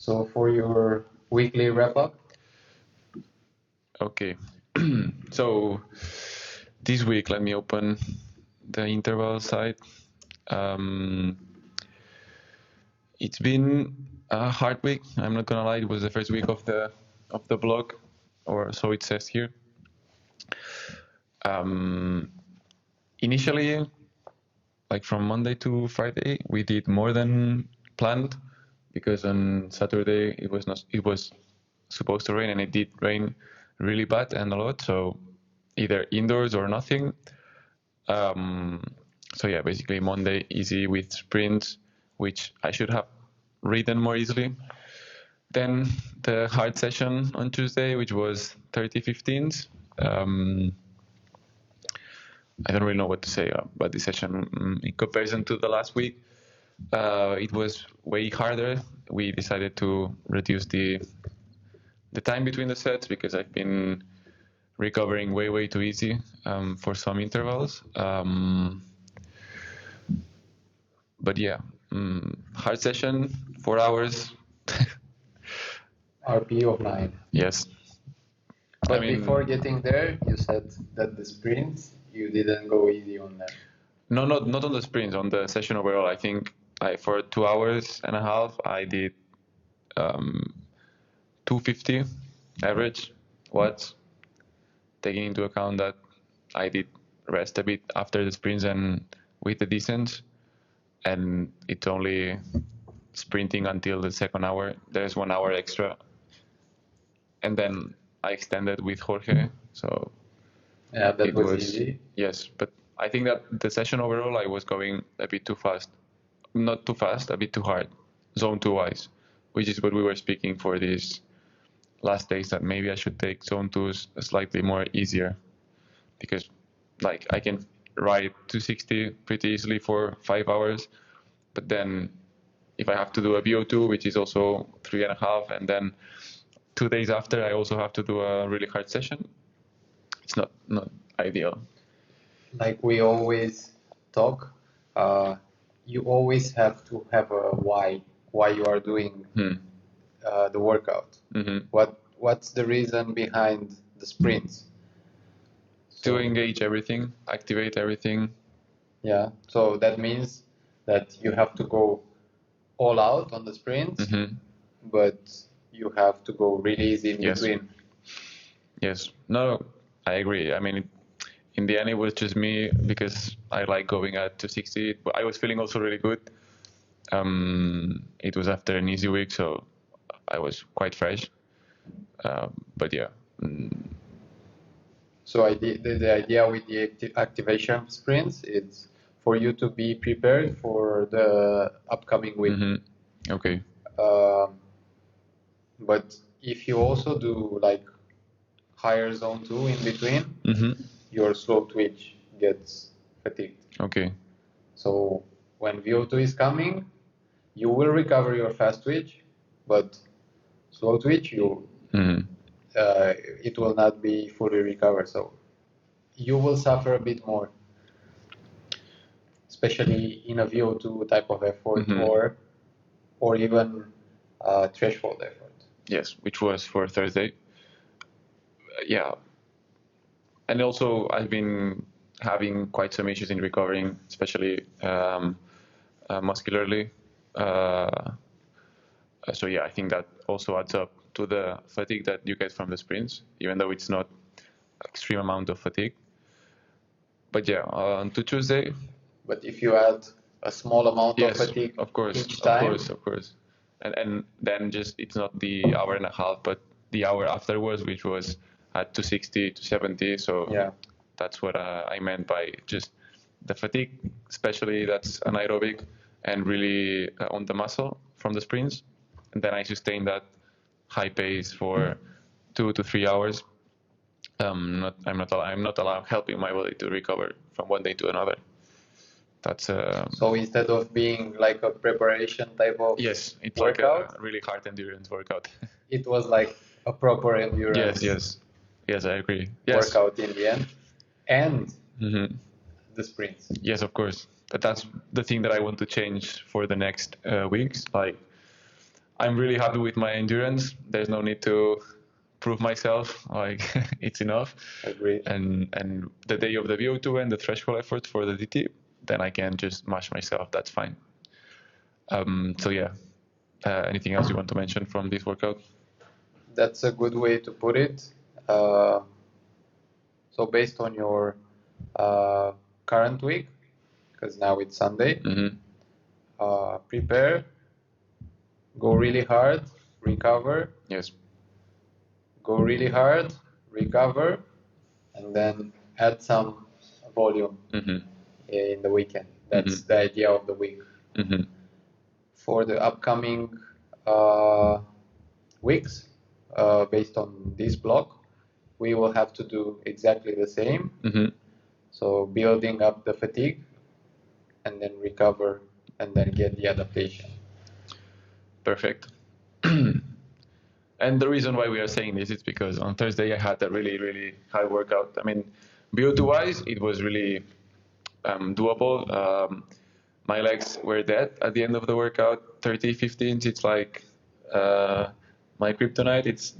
So for your weekly wrap up, Okay. So this week, let me open the interval side. It's been a hard week. I'm not gonna lie. It was the first week of the blog, or so it says here. Initially, like from Monday to Friday, we did more than planned because on Saturday it was supposed to rain, and it did rain really bad and a lot. So either indoors or nothing. So yeah, basically Monday easy with sprints, which I should have ridden more easily. Then the hard session on Tuesday, which was 30-15s. I don't really know what to say about this session in comparison to the last week. It was way harder. We decided to reduce the time between the sets because I've been recovering way too easy for some intervals. But yeah, hard session, 4 hours. RP of 9. Yes. But before getting there, you said that the sprints, you didn't go easy on them. No, not on the sprints, on the session overall. I think for 2 hours and a half, I did 250 average watts, taking into account that I did rest a bit after the sprints and with the descents, and it's only sprinting until the second hour. There's 1 hour extra, and then I extended with Jorge, so yeah, that was easy. Yes, but I think that the session overall I was going a bit too fast. Not too fast, a bit too hard, zone 2 wise, which is what we were speaking for these last days, that maybe I should take zone 2s slightly more easier, because like I can ride 260 pretty easily for 5 hours, but then if I have to do a VO2, which is also 3.5, and then 2 days after I also have to do a really hard session, it's not ideal. Like we always talk, you always have to have a why you are doing the workout. What's the reason behind the sprints? To engage everything, activate everything. Yeah, so that means that you have to go all out on the sprints, but you have to go really easy in between. Yes, no, I agree. I mean, in the end, it was just me because I like going at 260. But I was feeling also really good. It was after an easy week, so I was quite fresh. But yeah. So the idea with the activation sprints is for you to be prepared for the upcoming week. Okay. But if you also do like higher zone 2 in between, your slow twitch gets fatigued. Okay. So when VO2 is coming, you will recover your fast twitch, but slow twitch, it will not be fully recovered. So you will suffer a bit more, especially in a VO2 type of effort or even threshold effort. Yes, which was for Thursday. Yeah. And also I've been having quite some issues in recovering, especially muscularly. So yeah, I think that also adds up to the fatigue that you get from the sprints, even though it's not extreme amount of fatigue. But yeah, on to Tuesday. But if you add a small amount of fatigue each time, of course, and then just it's not the hour and a half, but the hour afterwards, which was at 260 to 70. So yeah, that's what I meant by just the fatigue, especially that's anaerobic and really on the muscle from the sprints. And then I sustain that high pace for 2 to 3 hours. I'm not allowed helping my body to recover from one day to another. That's so instead of being like a preparation type of it's workout, like a really hard endurance workout. It was like a proper endurance. Yes, I agree. Workout in the end, and the sprints. Yes, of course. But that's the thing that I want to change for the next weeks. Like I'm really happy with my endurance. There's no need to prove myself. Like it's enough. Agreed. And the day of the VO2 and the threshold effort for the DT, then I can just mash myself. That's fine. So yeah. Anything else you want to mention from this workout? That's a good way to put it. So based on your current week, because now it's Sunday, prepare, go really hard, recover. Yes. Go really hard, recover, and then add some volume in the weekend. That's the idea of the week. For the upcoming weeks, based on this block, we will have to do exactly the same. So building up the fatigue, and then recover, and then get the adaptation. Perfect. And the reason why we are saying this is because on Thursday I had a really, really hard workout. I mean, VO2-wise, it was really doable. My legs were dead at the end of the workout. 30, 15s, it's like my kryptonite. It's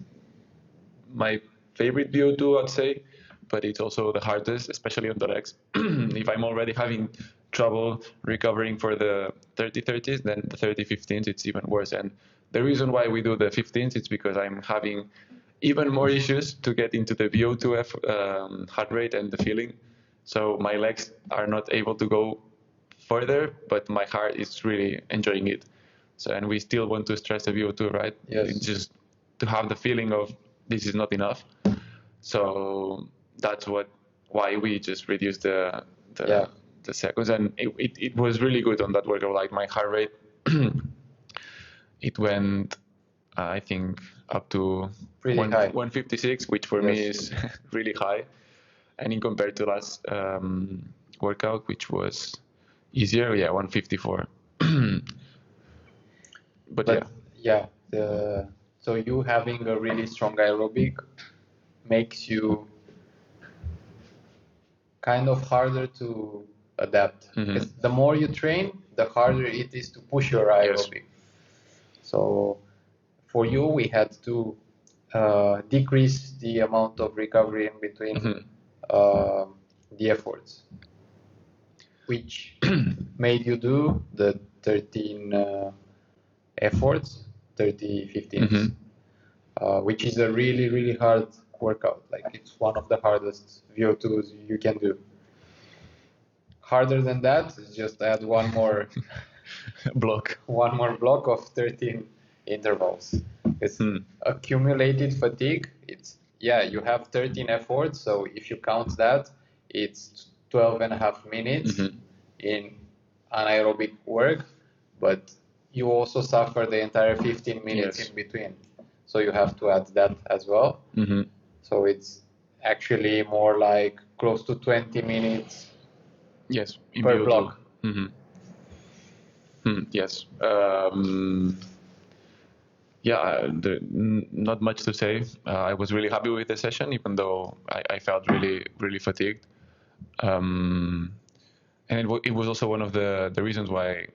my favorite VO2, I'd say, but it's also the hardest, especially on the legs. If I'm already having trouble recovering for the 30-30s, then the 30-15s, it's even worse. And the reason why we do the 15s is because I'm having even more issues to get into the VO2 heart rate and the feeling. So my legs are not able to go further, but my heart is really enjoying it. So, and we still want to stress the VO2, right? Yes. It's just to have the feeling of this is not enough. So that's why we just reduced the seconds, and it was really good on that workout. Like my heart rate, it went, I think, up to 156, which for me is really high. And in compared to last workout, which was easier, 154. but yeah. So you having a really strong aerobic makes you kind of harder to adapt. Because the more you train, the harder it is to push your aerobic. So for you, we had to decrease the amount of recovery in between the efforts, which made you do the 13 efforts, 30, 15s, which is a really, really hard workout. Like it's one of the hardest VO2s you can do. Harder than that is just add one more block of 13 intervals. It's accumulated fatigue. It's you have 13 efforts, so if you count that, it's 12 and a half minutes in anaerobic work, but you also suffer the entire 15 minutes in between. So you have to add that as well. So it's actually more like close to 20 minutes per block. Yes. Not much to say. I was really happy with the session, even though I felt really, really fatigued. And it was also one of the reasons why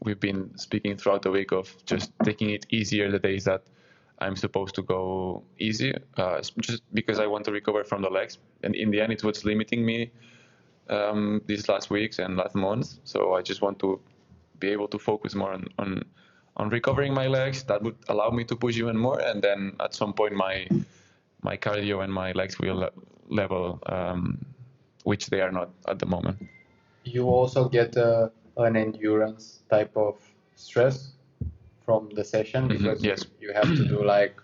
we've been speaking throughout the week of just taking it easier the days that I'm supposed to go easy, just because I want to recover from the legs. And in the end, it's what's limiting me these last weeks and last months. So I just want to be able to focus more on recovering my legs. That would allow me to push even more. And then at some point, my cardio and my legs will level, which they are not at the moment. You also get an endurance type of stress from the session because you have to do like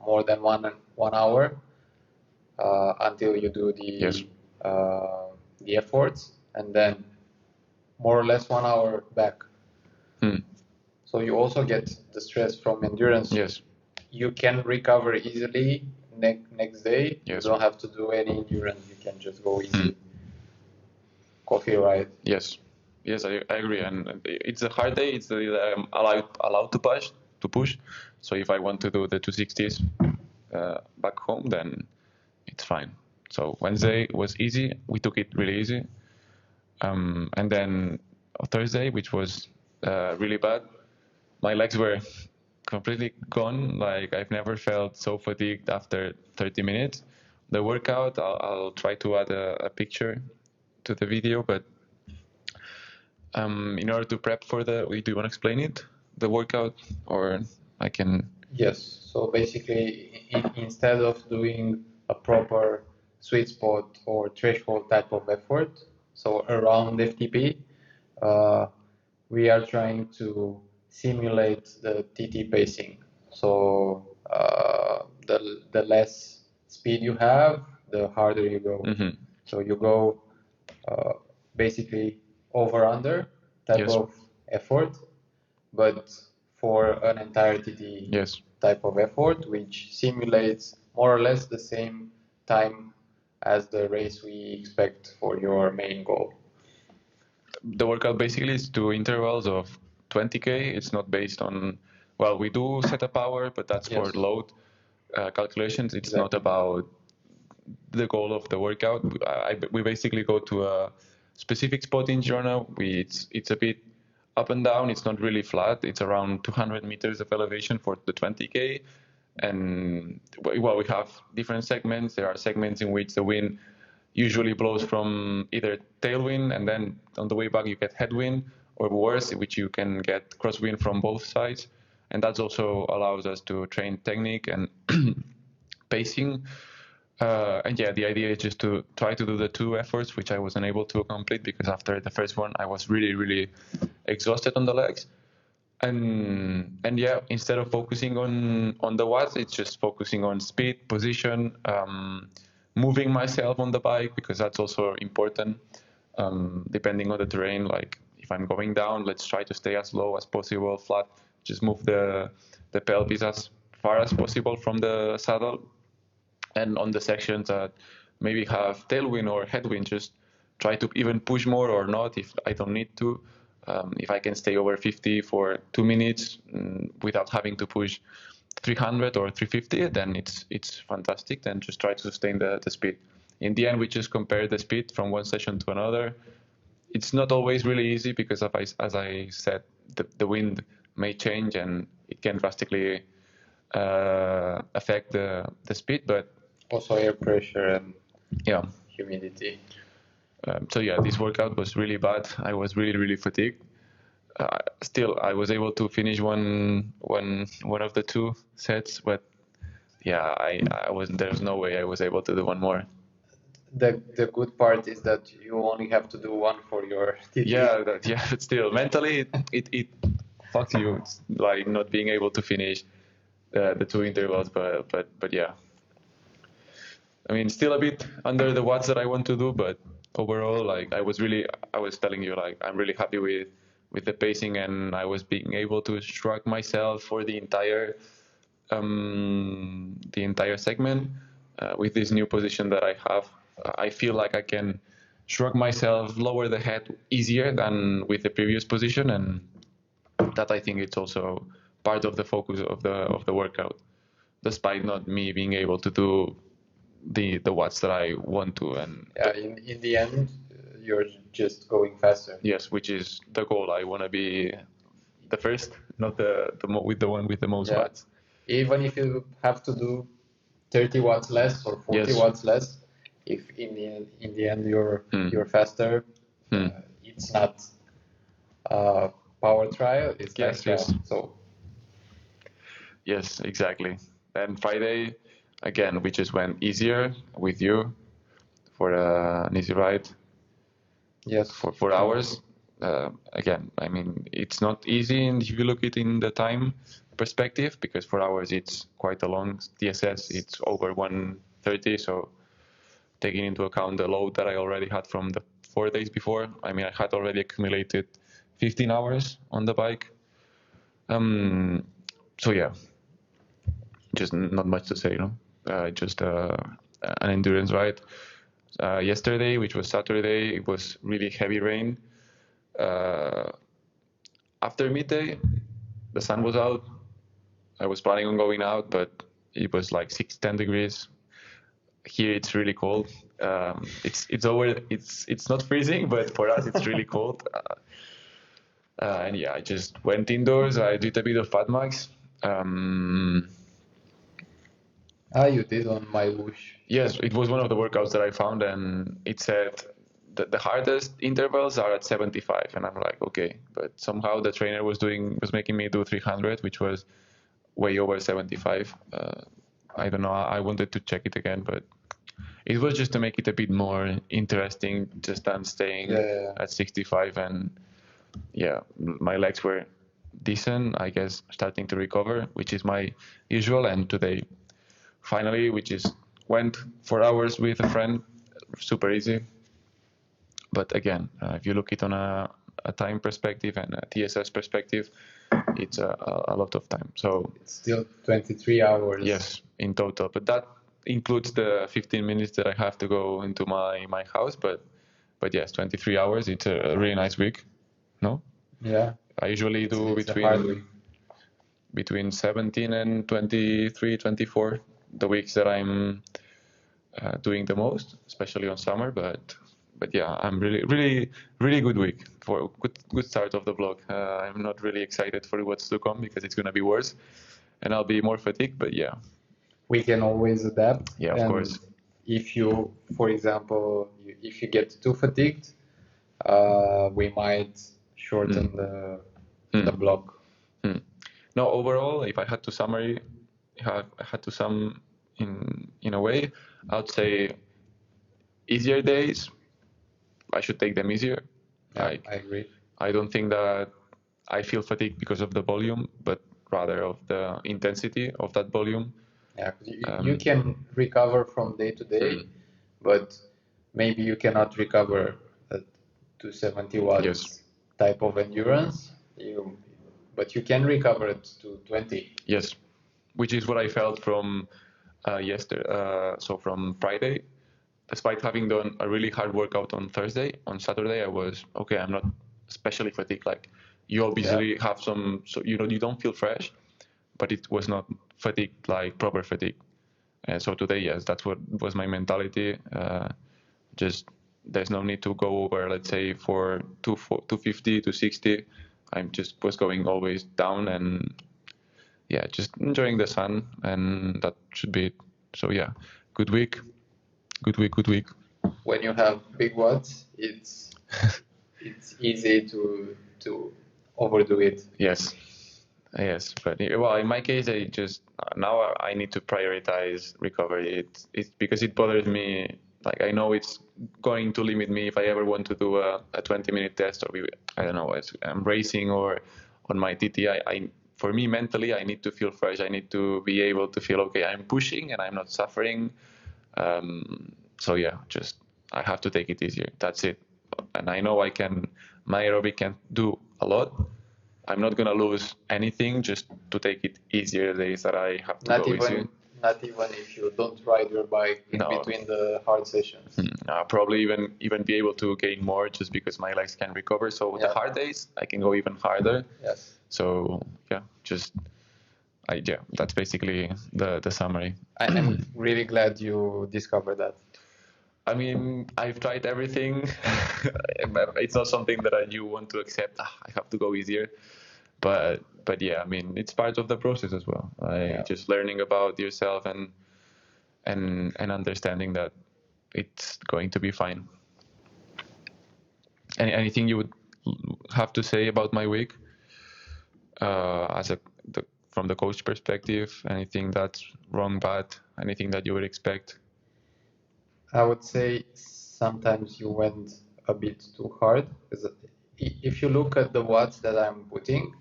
more than 1 hour until you do the efforts, and then more or less 1 hour back. So you also get the stress from endurance. You can recover easily next day. You don't have to do any endurance. You can just go easy. Coffee ride. Yes, I agree. And it's a hard day. It's I'm allowed to push. So if I want to do the 260s back home, then it's fine. So Wednesday was easy. We took it really easy. And then Thursday, which was really bad, my legs were completely gone. Like I've never felt so fatigued after 30 minutes. The workout, I'll try to add a picture to the video, but in order to prep for do you want to explain it, the workout, or I can? Yes. So basically, instead of doing a proper sweet spot or threshold type of effort, so around FTP, uh, we are trying to simulate the TT pacing. So the less speed you have, the harder you go. Mm-hmm. So you go basically over under type Yes. of effort, but for an entire TT Yes. type of effort, which simulates more or less the same time as the race we expect for your main goal. The workout basically is 2 intervals of 20K. It's not based on, well, we do set a power, but that's for Yes. load calculations. It's not about the goal of the workout. We basically go to a specific spot in Girona. It's a bit up and down. It's not really flat. It's around 200 meters of elevation for the 20K. And well, we have different segments. There are segments in which the wind usually blows from either tailwind, and then on the way back you get headwind, or worse, which you can get crosswind from both sides. And that also allows us to train technique and pacing. And yeah, the idea is just to try to do the two efforts, which I wasn't able to complete because after the first one I was really, really exhausted on the legs. And yeah, instead of focusing on the watts, it's just focusing on speed, position, moving myself on the bike, because that's also important. Depending on the terrain, like if I'm going down, let's try to stay as low as possible, flat. Just move the pelvis as far as possible from the saddle. And on the sections that maybe have tailwind or headwind, just try to even push more or not if I don't need to. If I can stay over 50 for 2 minutes without having to push 300 or 350, then it's fantastic. Then just try to sustain the speed. In the end, we just compare the speed from one session to another. It's not always really easy because, as I said, the wind may change and it can drastically affect the speed, but also air pressure and yeah, humidity. So yeah, this workout was really bad. I was really, really fatigued. Still, I was able to finish one of the two sets, but yeah, I wasn't. There's no way I was able to do one more. The good part is that you only have to do one for your TT. Yeah, but still, mentally, it fucks you. It's like not being able to finish the two intervals, but yeah. I mean, still a bit under the watts that I want to do, but overall, like I was telling you, like I'm really happy with the pacing, and I was being able to shrug myself for the entire segment with this new position that I have. I feel like I can shrug myself, lower the head easier than with the previous position, and that I think it's also part of the focus of the workout, despite not me being able to do the watts that I want to. And yeah, in the end, you're just going faster. Yes, which is the goal. I want to be the first, not with the one with the most watts. Even if you have to do 30 watts less or 40 watts less, if in the end you're faster, it's not a power trial. It's yes. So yes, exactly. And Friday, again, we just went easier with you for an easy ride. Yes. For 4 hours. Again, I mean, it's not easy, and if you look it in the time perspective, because 4 hours it's quite a long TSS. It's over 130, so taking into account the load that I already had from the 4 days before, I mean, I had already accumulated 15 hours on the bike. So yeah, just not much to say, just an endurance ride. Yesterday, which was Saturday, it was really heavy rain. After midday, the sun was out. I was planning on going out, but it was like 10 degrees. Here it's really cold. It's not freezing, but for us it's really cold. And yeah, I just went indoors. I did a bit of fat max. You did on my bush. Yes, it was one of the workouts that I found, and it said that the hardest intervals are at 75, and I'm like, okay, but somehow the trainer was making me do 300, which was way over 75. I don't know. I wanted to check it again, but it was just to make it a bit more interesting, just than staying at 65. And yeah, my legs were decent, I guess, starting to recover, which is my usual. And today, finally, we just went 4 hours with a friend, super easy. But again, if you look it on a time perspective and a TSS perspective, it's a lot of time. So it's still 23 hours. Yes, in total. But that includes the 15 minutes that I have to go into my house. But yes, 23 hours. It's a really nice week. No? Yeah. I usually do between 17 and 23, 24, the weeks that I'm doing the most, especially on summer. But yeah, I'm really good week for a good start of the vlog. I'm not really excited for what's to come because it's gonna be worse, and I'll be more fatigued. But yeah, we can always adapt. Yeah, of course. If you, for example, if you get too fatigued, we might shorten the block. No, overall, if I had to sum in a way, I would say easier days, I should take them easier. Yeah, I agree. I don't think that I feel fatigued because of the volume, but rather of the intensity of that volume. Yeah, you can recover from day to day, but maybe you cannot recover at 270 watts type of endurance. But you can recover it to 20. Yes, which is what I felt from yesterday. So from Friday, despite having done a really hard workout on Thursday, on Saturday I was okay. I'm not especially fatigued. Like you obviously have some, so you don't feel fresh, but it was not fatigue, like proper fatigue. So today, yes, that's what was my mentality. Just there's no need to go over, let's say, for 250 to 60. I'm just was going always down and yeah, just enjoying the sun, and that should be it. So yeah, good week. When you have big watts, it's easy to overdo it. Yes, but well, in my case, I just now I need to prioritize recovery. It's because it bothers me. Like I know it's going to limit me if I ever want to do a 20-minute test or I don't know, I'm racing or on my TT. For me mentally, I need to feel fresh. I need to be able to feel okay. I'm pushing and I'm not suffering. So yeah, just I have to take it easier. That's it. And I know my aerobic can do a lot. I'm not gonna lose anything just to take it easier days that I have to go easy. Not even if you don't ride your bike in between the hard sessions. Probably even be able to gain more just because my legs can recover. So the hard days I can go even harder. Yes. So yeah, that's basically the summary. I'm really glad you discovered that. I mean, I've tried everything. It's not something that you want to accept. I have to go easier, but yeah, I mean, it's part of the process as well. Just learning about yourself and understanding that it's going to be fine. Anything you would have to say about my week, from the coach perspective? Anything that's wrong, bad? Anything that you would expect? I would say sometimes you went a bit too hard. Because if you look at the watts that I'm putting,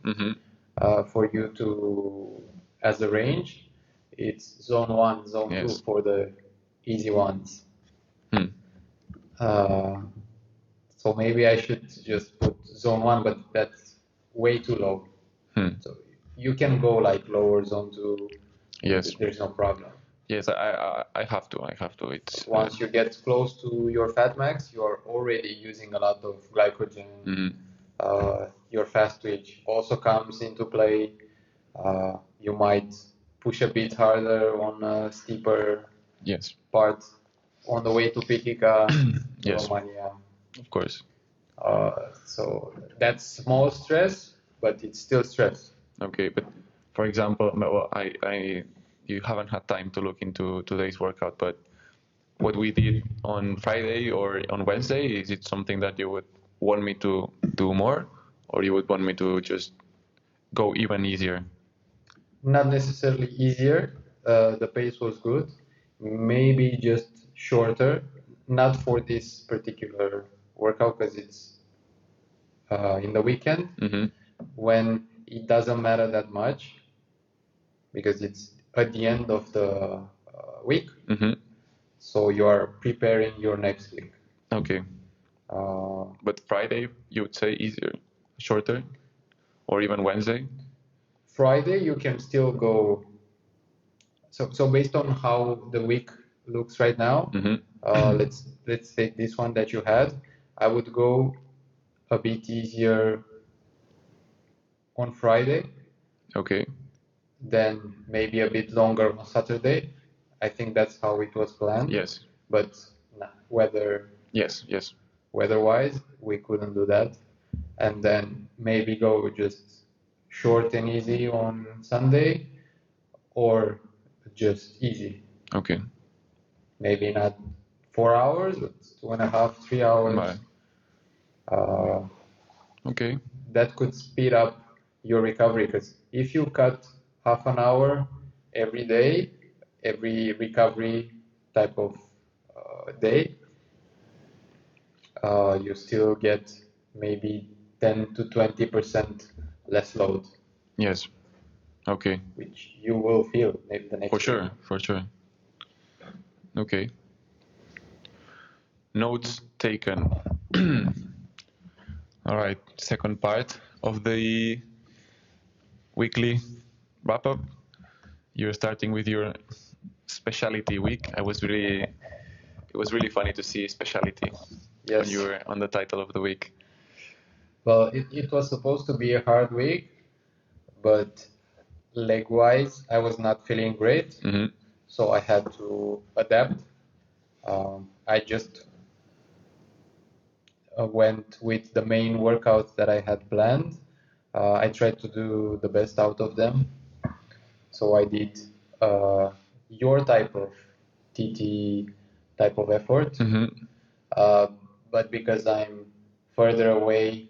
for you to, as a range, it's zone 1, zone 2 for the easy ones. So maybe I should just put zone 1, but that's way too low. So you can go like lower zone 2. Yes. There's no problem. Yes, I have to. It's once you get close to your fat max, you are already using a lot of glycogen. Your fast twitch also comes into play. You might push a bit harder on a steeper part on the way to Pitica, Romania. Of course. So that's small stress, but it's still stress. Okay, but for example, well, you haven't had time to look into today's workout, but what we did on Friday or on Wednesday, is it something that you would want me to do more, or you would want me to just go even easier? Not necessarily easier. The pace was good. Maybe just shorter. Not for this particular workout because it's in the weekend when it doesn't matter that much because it's at the end of the week. So you are preparing your next week. Okay. But Friday, you would say easier, shorter, or even Wednesday? Friday, you can still go. So based on how the week looks right now, let's take this one that you had. I would go a bit easier on Friday. Okay. Then maybe a bit longer on Saturday. I think that's how it was planned. Yes. But weather-wise, we couldn't do that. And then maybe go just short and easy on Sunday, or just easy. Okay. Maybe not 4 hours, but 2.5, 3 hours. Okay. That could speed up your recovery because if you cut half an hour every day, every recovery type of day, you still get maybe 10 to 20% less load. Yes. Okay. Which you will feel maybe the next day. For sure. Okay. Notes taken. All right. Second part of the weekly wrap-up. You're starting with your specialty week. It was really funny to see specialty when you were on the title of the week. Well, it was supposed to be a hard week, but leg-wise, I was not feeling great, so I had to adapt. I just went with the main workouts that I had planned. I tried to do the best out of them. So I did your type of TT type of effort, but because I'm further away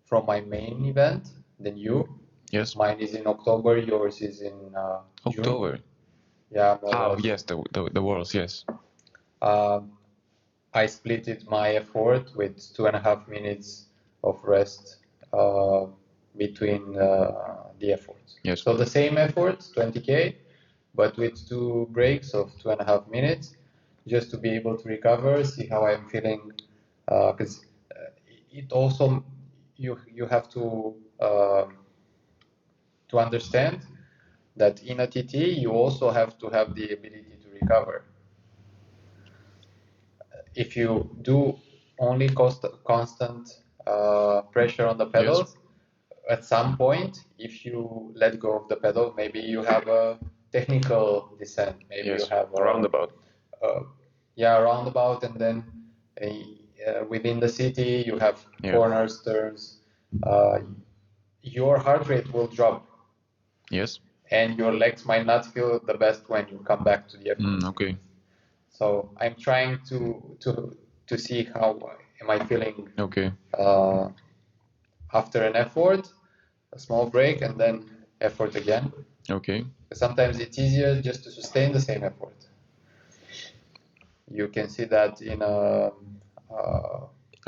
from my main event than you, yes, mine is in October, yours is in October. June. Yeah. Yes, the Worlds, yes. I split my effort with 2.5 minutes of rest between the efforts. Yes. So the same effort, 20K, but with 2 breaks of 2.5 minutes, just to be able to recover, see how I'm feeling, because it also you have to understand that in a TT you also have to have the ability to recover. If you do only constant pressure on the pedals, at some point, if you let go of the pedal, maybe you have a technical descent. Maybe you have a roundabout. Roundabout, and then within the city you have corners, turns. Your heart rate will drop. Yes. And your legs might not feel the best when you come back to the effort. Okay. So I'm trying to see how am I feeling. Okay. After an effort, a small break, and then effort again. Okay. Sometimes it's easier just to sustain the same effort. You can see that in a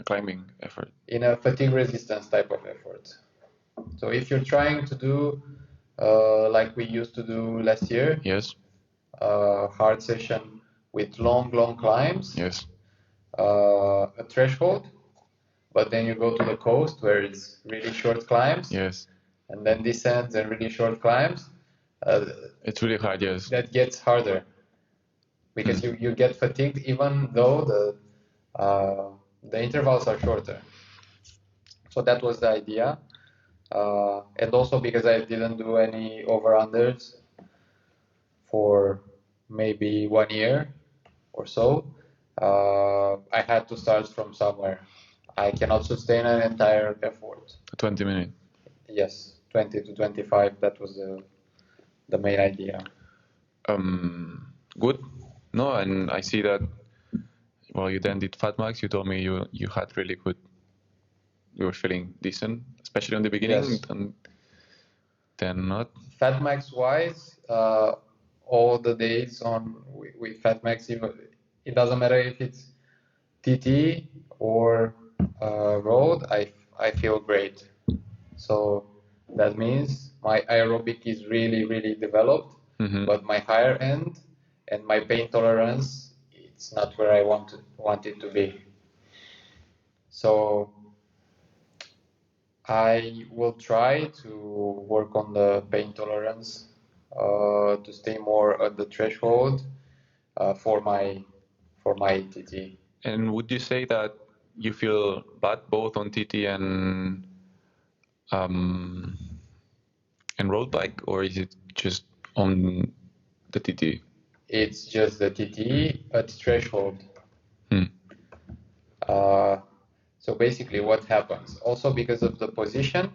climbing effort. In a fatigue resistance type of effort. So if you're trying to do like we used to do last year, yes, hard session with long climbs, yes, a threshold, but then you go to the coast where it's really short climbs, yes, and then descents and really short climbs. It's really hard, yes. That gets harder because you get fatigued even though the intervals are shorter. So that was the idea. And also because I didn't do any over-unders for maybe 1 year or so, I had to start from somewhere. I cannot sustain an entire effort. 20 minutes. Yes, 20 to 25, that was the the main idea. Good. No, and I see that. Well, you then did Fat Max. You told me you had really good. You were feeling decent, especially in the beginning, Yes. and then not. Fat Max wise, all the days on with Fat Max, it doesn't matter if it's TT or road. I feel great. So that means my aerobic is really really developed, but my higher end and my pain tolerance, it's not where I want it to be. So I will try to work on the pain tolerance to stay more at the threshold for my TT. And would you say that you feel bad both on TT and road bike, or is it just on the TT? It's just the TT at threshold. So basically what happens, also because of the position,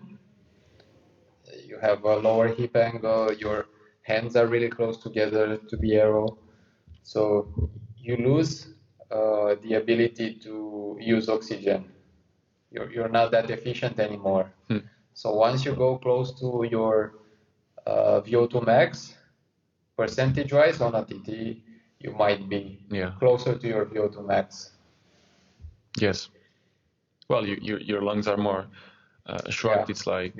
you have a lower hip angle, your hands are really close together to the arrow, so you lose the ability to use oxygen. You're not that efficient anymore. So once you go close to your VO2 max, percentage-wise on a TT, you might be closer to your VO2 max. Yes. Well, your lungs are more shrugged. It's like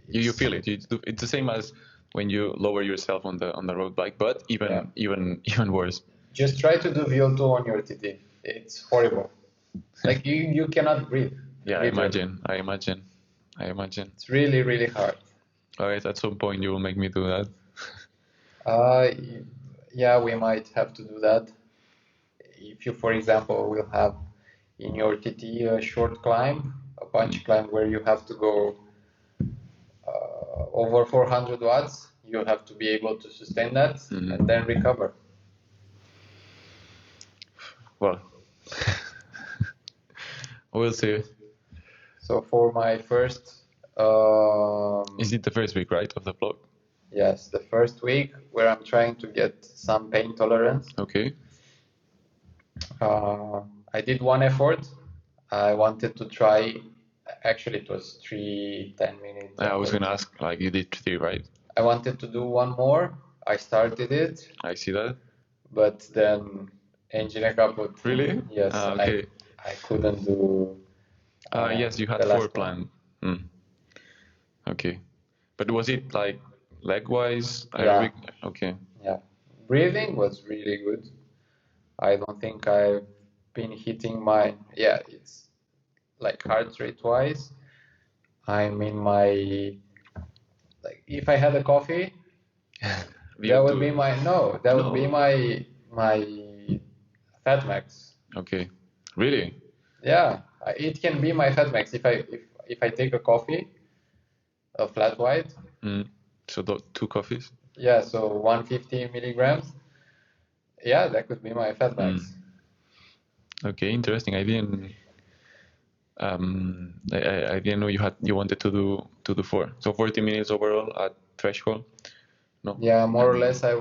you feel it. It's the same as when you lower yourself on the road bike, but even worse. Just try to do VO2 on your TT. It's horrible. Like you cannot breathe. Yeah, literally. I imagine. It's really really hard. Alright, at some point you will make me do that. Yeah, we might have to do that. If you, for example, will have in your TT a short climb, a punch climb where you have to go over 400 watts, you have to be able to sustain that and then recover. Well, we'll see. So for my first... Is it the first week, right, of the vlog? Yes, the first week where I'm trying to get some pain tolerance. Okay. I did one effort. I wanted to try, actually it was 10 minutes. I was going to ask, like you did 3, right? I wanted to do one more. I started it. I see that. But then engine kaput. Really? Yes, okay. I couldn't do... yes, you had 4 planned. Okay. But was it like leg-wise? Aerobic? Yeah. Okay. Yeah. Breathing was really good. I don't think I've been hitting my... Yeah, it's like heart rate-wise. I'm in my... Like, if I had a coffee, that would be my... No, that would be my Fat Max. Okay. Really? Yeah, it can be my Fat Max if I take a coffee, a flat white. So 2 coffees? Yeah, so 150 milligrams. Yeah, that could be my Fat Max. Okay, interesting. I didn't. I didn't know you wanted to do 4. So 40 minutes overall at threshold. No. Yeah, more or less. I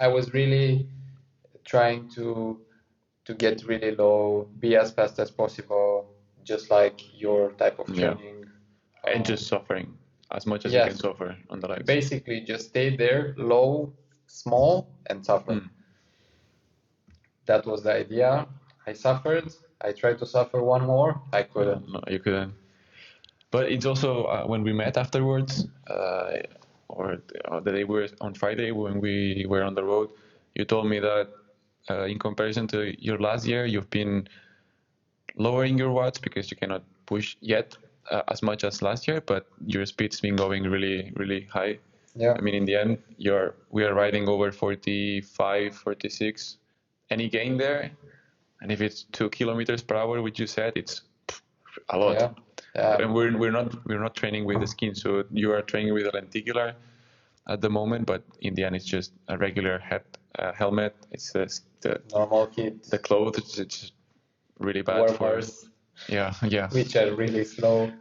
was really trying to get really low, be as fast as possible, just like your type of training. And just suffering as much as you can suffer on the legs. Basically, just stay there, low, small, and suffer. That was the idea. I suffered. I tried to suffer one more. I couldn't. No, you couldn't. But it's also when we met afterwards, or the day we were on Friday when we were on the road, you told me that in comparison to your last year, you've been lowering your watts because you cannot push yet as much as last year, but your speed's been going really, really high. Yeah. I mean, in the end, we are riding over 45, 46. Any gain there? And if it's 2 kilometers per hour, which you said, it's a lot. Yeah. And we're not training with the skin suit. You are training with a lenticular at the moment, but in the end, it's just a regular helmet. It's the normal kit. The clothes, it's really bad Warmers, yeah. Which are really slow.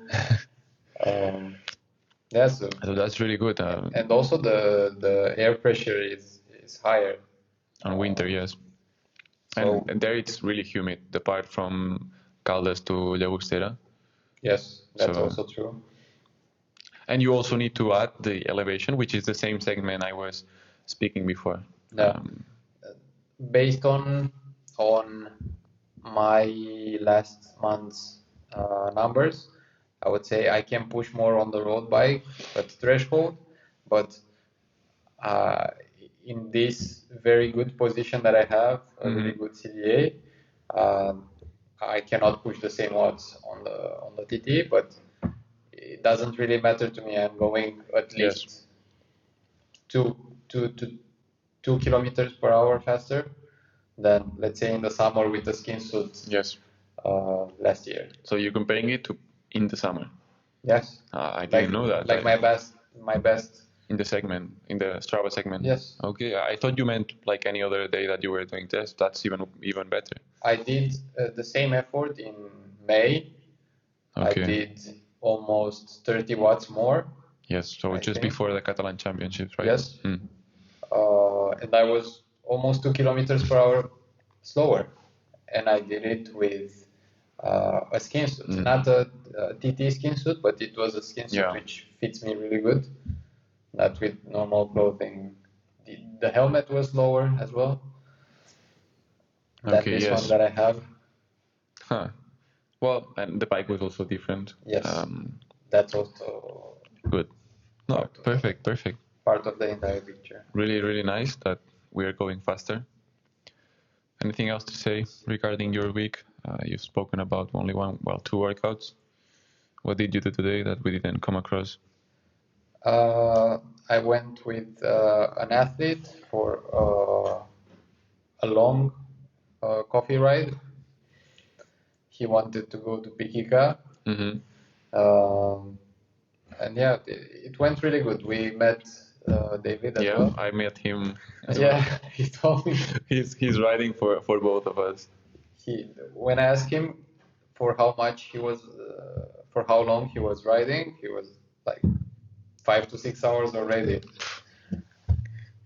Yeah, so that's really good. And also the air pressure is higher. On winter, yes. So, and there it's really humid, the part from Caldas to Llagostera. Yes, that's also true. And you also need to add the elevation, which is the same segment I was speaking before. Yeah. Based on my last month's numbers, I would say I can push more on the road bike at threshold, but in this very good position that I have, a really good CDA, I cannot push the same watts on the TT, but it doesn't really matter to me. I'm going at least 2 kilometers per hour faster than, let's say, in the summer with the skin suit. Yes. Last year. So you're comparing it to in the summer? Yes. I didn't know that. Like my best. In the segment, in the Strava segment? Yes. Okay, I thought you meant like any other day that you were doing tests. That's even better. I did the same effort in May. Okay. I did almost 30 watts more. Yes, so just before the Catalan Championships, right? Yes. And I was almost 2 kilometers per hour slower. And I did it with a skin suit. Not a TT skin suit, but it was a skin suit which fits me really good. Not with normal clothing. The helmet was lower as well than this one that I have. Huh. Well, and the bike was also different. Yes. That's also good. No, perfect. Part of the entire picture. Really, really nice that we are going faster. Anything else to say regarding your week? You've spoken about only two workouts. What did you do today that we didn't come across? I went with an athlete for a long coffee ride. He wanted to go to Piquica. And yeah, it went really good. We met David as well. Yeah, I met him as well. He told me. He's riding for both of us. When I asked him for how long he was riding, he was like 5 to 6 hours already.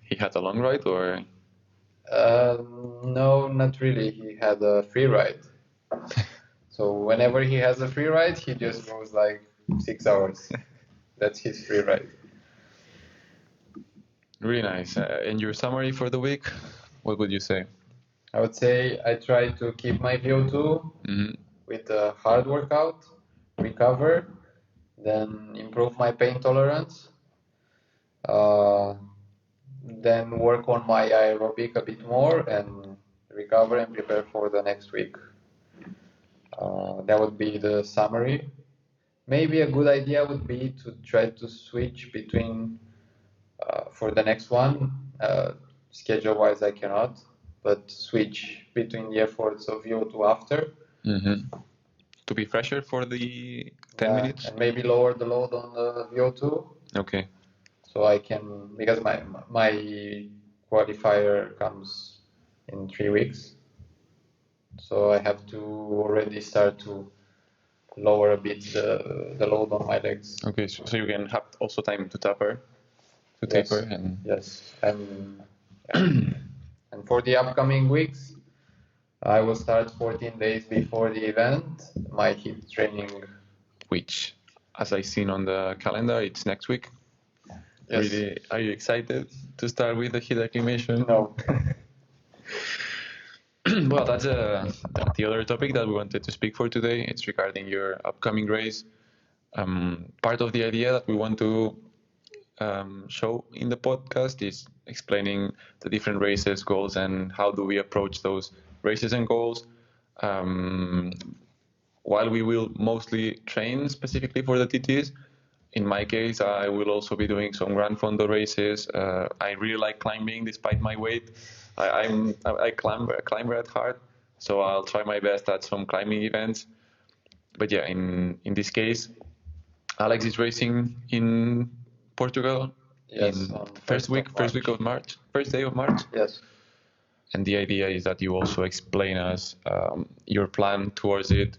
He had a long ride, or? No, not really. He had a free ride. So whenever he has a free ride, he just goes like 6 hours. That's his free ride. Really nice. And your summary for the week, what would you say? I would say I try to keep my VO2 with a hard workout, recover, then improve my pain tolerance, then work on my aerobic a bit more and recover and prepare for the next week. That would be the summary. Maybe a good idea would be to try to switch between, for the next one, schedule-wise I cannot, but switch between the efforts of VO2 after. To be fresher for the 10 minutes? And maybe lower the load on the VO2. Okay. So I can, because my qualifier comes in 3 weeks. So I have to already start to lower a bit the load on my legs. Okay, so you can have also time to taper. And yes, and and for the upcoming weeks, I will start 14 days before the event my HIIT training, which, as I seen on the calendar, it's next week. Yes. Really, are you excited to start with the HIIT acclimation? No. Well, that's the other topic that we wanted to speak for today. It's regarding your upcoming race. Part of the idea that we want to show in the podcast is explaining the different races, goals, and how do we approach those races and goals. While we will mostly train specifically for the TTs, in my case, I will also be doing some Grand Fondo races. I really like climbing despite my weight. I climber at heart, so I'll try my best at some climbing events. But yeah, in this case, Alex is racing in Portugal. Yes, in first week of March, first day of March. Yes. And the idea is that you also explain us your plan towards it.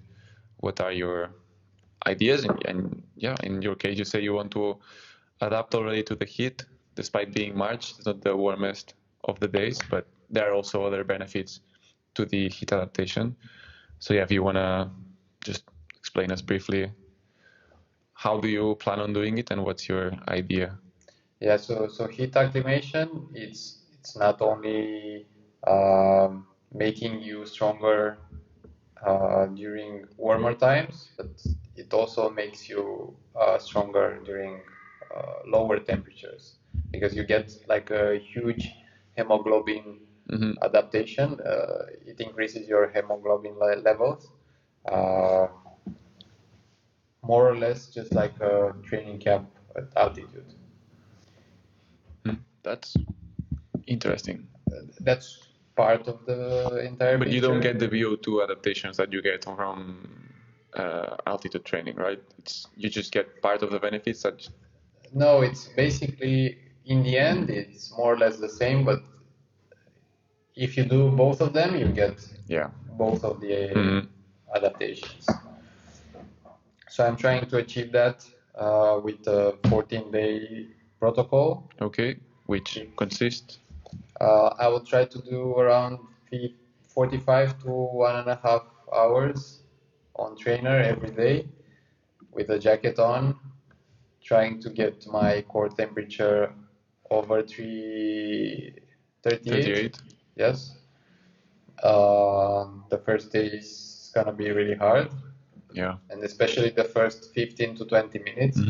What are your ideas. And yeah, in your case, you say you want to adapt already to the heat, despite being March. It's not the warmest of the days, but there are also other benefits to the heat adaptation. So yeah, if you want to just explain us briefly, how do you plan on doing it and what's your idea? Yeah, so heat acclimation, it's not only making you stronger during warmer times, but it also makes you stronger during lower temperatures because you get like a huge hemoglobin adaptation. It increases your hemoglobin levels, uh, more or less just like a training camp at altitude. That's interesting. That's part of the entire But picture. you don't get the VO2 adaptations that you get from altitude training, right? You just get part of the benefits that. No, it's basically in the end it's more or less the same, but if you do both of them, you get both of the adaptations. So I'm trying to achieve that with a 14-day protocol. Okay, which consists? I will try to do around 45 to 1.5 hours on trainer every day with a jacket on, trying to get my core temperature over 338. Yes. The first day is gonna be really hard. Yeah. And especially the first 15 to 20 minutes.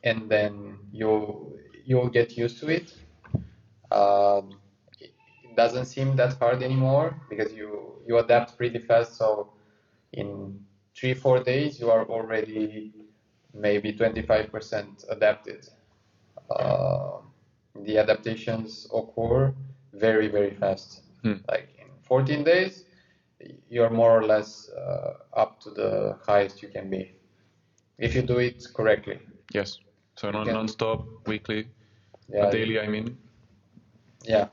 And then you'll get used to it. It doesn't seem that hard anymore because you adapt pretty fast. So in 3-4 days, you are already maybe 25% adapted. The adaptations occur very, very fast. Like in 14 days, you're more or less up to the highest you can be if you do it correctly. Yes. So non-stop, weekly, Yeah, daily, I mean. Yeah.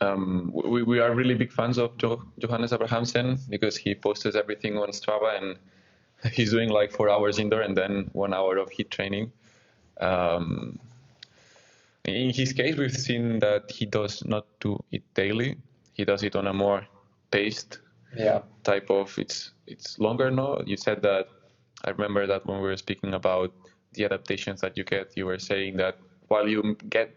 We are really big fans of Johannes Abrahamsen because he posts everything on Strava and he's doing like 4 hours indoor and then 1 hour of heat training. In his case, we've seen that he does not do it daily. He does it on a more paced type of. It's longer, no? You said that. I remember that when we were speaking about the adaptations that you get, you were saying that while you get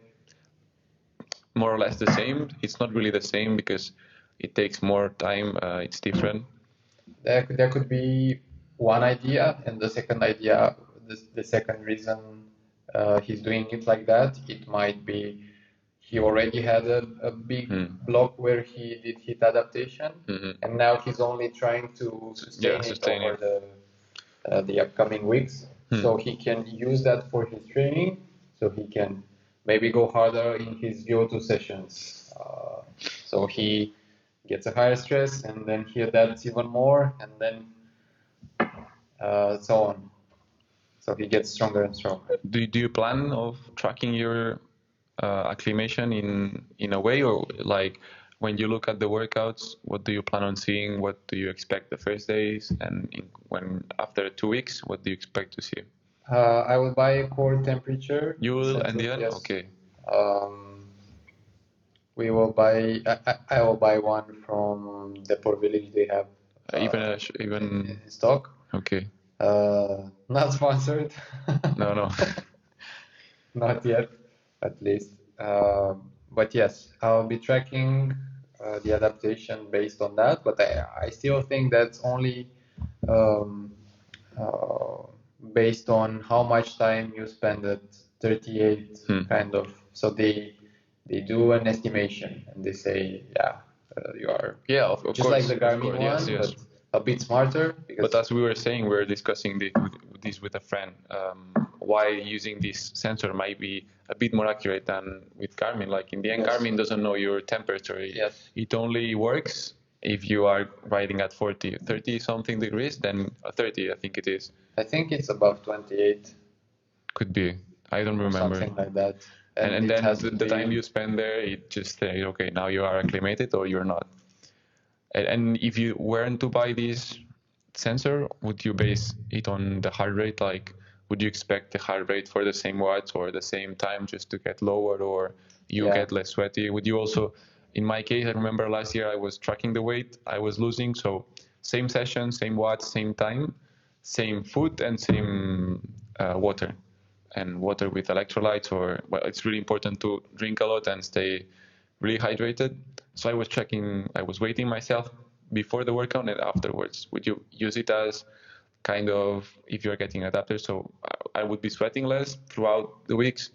more or less the same, it's not really the same because it takes more time. It's different. There could be one idea, and the second idea, the second reason he's doing it like that, it might be he already had a big block where he did heat adaptation, and now he's only trying to sustain it over the upcoming weeks. So he can use that for his training, so he can maybe go harder in his VO2 sessions. So he gets a higher stress, and then he adapts even more, and then so on. So he gets stronger and stronger. Do you plan of tracking your acclimation in a way, or like when you look at the workouts, what do you plan on seeing? What do you expect the first days, and when after 2 weeks, what do you expect to see? I will buy a core temperature. You will, and then yes. Okay. We will buy. I will buy one from the Port Village. They have even in stock. Okay. Not sponsored. No. Not yet, at least. But yes, I'll be tracking the adaptation based on that. But I still think that's only based on how much time you spend at 38 kind of. So they do an estimation and they say, you are of just course, like the Garmin one, yes. but a bit smarter. But as we were saying, we were discussing this with a friend. Why using this sensor might be a bit more accurate than with Garmin. Like in the end, Garmin doesn't know your temperature. Yes. It only works if you are riding at 30 something degrees, then 30, I think it is. I think it's above 28. Could be. I don't remember. Something like that. And then the time you spend there, it just says, okay, now you are acclimated or you're not. And if you weren't to buy this sensor, would you base it on the heart rate? Like, would you expect the heart rate for the same watts or the same time just to get lower, or you get less sweaty? Would you also, in my case, I remember last year I was tracking the weight I was losing. So same session, same watts, same time, same food, and same water. And water with electrolytes, or well, it's really important to drink a lot and stay really hydrated. So I was weighting myself before the workout and afterwards. Would you use it as kind of, if you're getting adapted? So I would be sweating less throughout the weeks.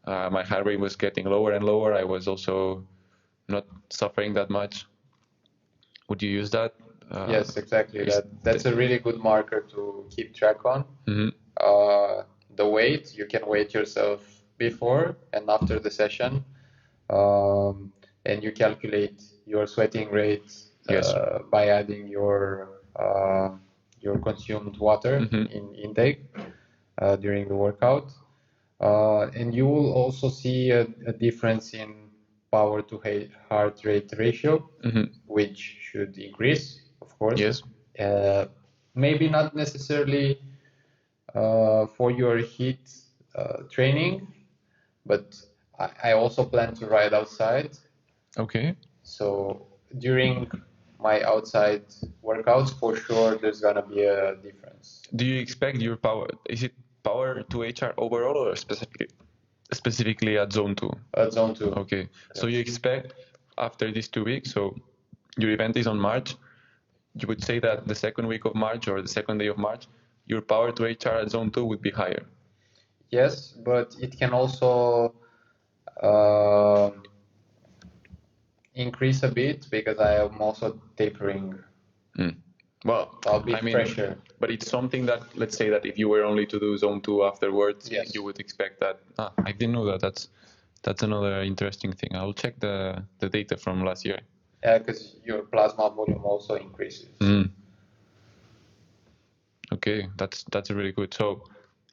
My heart rate was getting lower and lower. I was also not suffering that much. Would you use that? Yes, exactly. That's a really good marker to keep track on. The weight, you can weight yourself before and after the session, and you calculate your sweating rate by adding your consumed water in intake during the workout. And you will also see a difference in power to heart rate ratio, which should increase, of course. Yes. Maybe not necessarily for your heat training, but I also plan to ride outside. Okay. So during my outside workouts, for sure, there's gonna be a difference. Do you expect your power? Is it power to HR overall, or specifically at zone 2? At zone 2. Okay. So you expect after these 2 weeks, so your event is on March, you would say that the second week of March or the second day of March, your power to HR at zone 2 would be higher. Yes, but it can also increase a bit because I am also tapering. Well, I'll be fresher. But it's something that, let's say that if you were only to do zone 2 afterwards, you would expect that. I didn't know that. That's another interesting thing. I'll check the data from last year. Yeah, because your plasma volume also increases. Okay, that's really good. So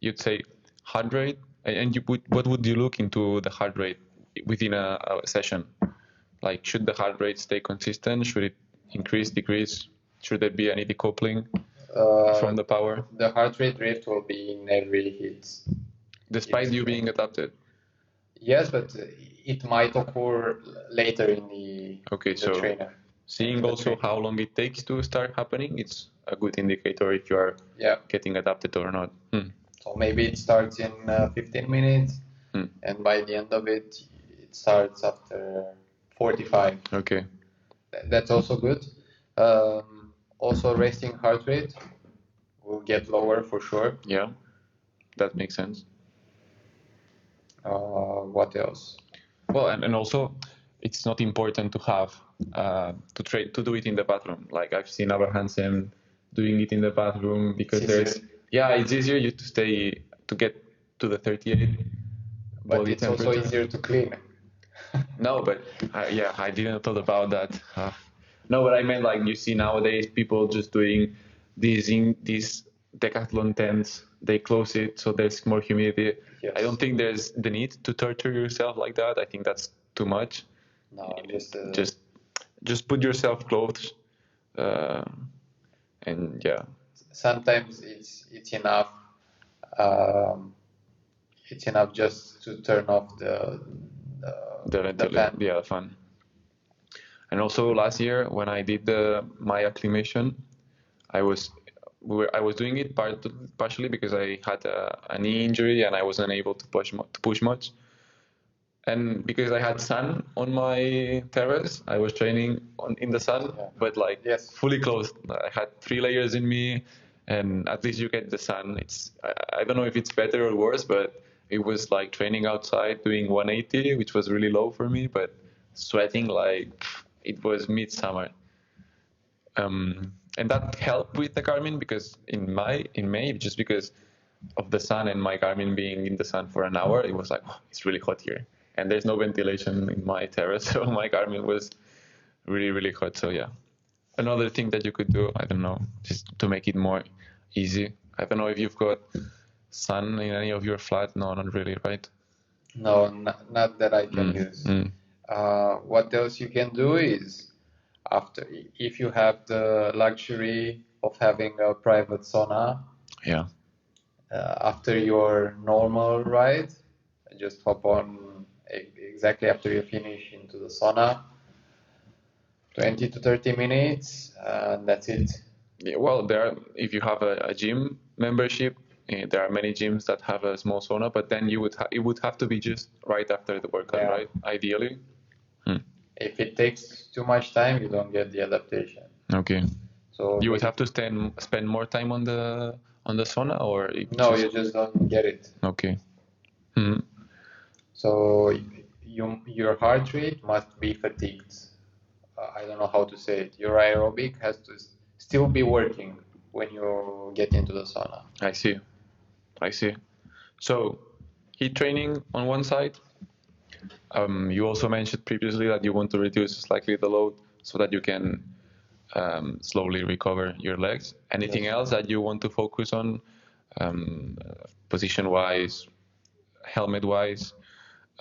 you'd say heart rate, and what would you look into the heart rate within a session? Like, should the heart rate stay consistent? Should it increase, decrease? Should there be any decoupling from the power? The heart rate drift will be in every hit. Despite you being adapted? Yes, but it might occur later in the trainer. Seeing also how long it takes to start happening, it's a good indicator if you are getting adapted or not. So maybe it starts in 15 minutes, and by the end of it, it starts after 45. Okay. That's also good. Also, resting heart rate will get lower for sure. Yeah, that makes sense. What else? Well, and also, it's not important to have to do it in the bathroom. Like, I've seen Abrahamsen doing it in the bathroom because it's easier to get to the 38 but body it's temperature. Also easier to clean. No, but I didn't thought about that. No, but I meant, like, you see nowadays people just doing these decathlon tents. They close it so there's more humidity. Yes. I don't think there's the need to torture yourself like that. I think that's too much. No, just put yourself clothes, and yeah. Sometimes it's enough. It's enough just to turn off the fan. Yeah, the fan. And also last year when I did my acclimation, I was doing it partially because I had a knee injury and I wasn't able to push much. And because I had sun on my terrace, I was training in the sun, but fully clothed. I had 3 layers in me, and at least you get the sun. I don't know if it's better or worse, but it was like training outside doing 180, which was really low for me, but sweating like it was midsummer. And that helped with the Garmin because in May, just because of the sun and my Garmin being in the sun for an hour, it was like, oh, it's really hot here. And there's no ventilation in my terrace, so my Garmin was really, really hot. So yeah, another thing that you could do, I don't know, just to make it more easy. I don't know if you've got sun in any of your flat. No, not really, right? No, not that I can use. What else you can do is, if you have the luxury of having a private sauna. Yeah. After your normal ride, just hop on exactly after you finish into the sauna. 20 to 30 minutes, and that's it. Yeah, well, if you have a gym membership, there are many gyms that have a small sauna, but then it would have to be just right after the workout, Yeah. right? Ideally. If it takes too much time, you don't get the adaptation. Okay. So you would have to spend more time on the sauna, or no, you just don't get it. Okay. So your heart rate must be fatigued. I don't know how to say it. Your aerobic has to still be working when you get into the sauna. I see. So heat training on one side. You also mentioned previously that you want to reduce slightly the load so that you can slowly recover your legs. Anything else that you want to focus on, position-wise, helmet-wise?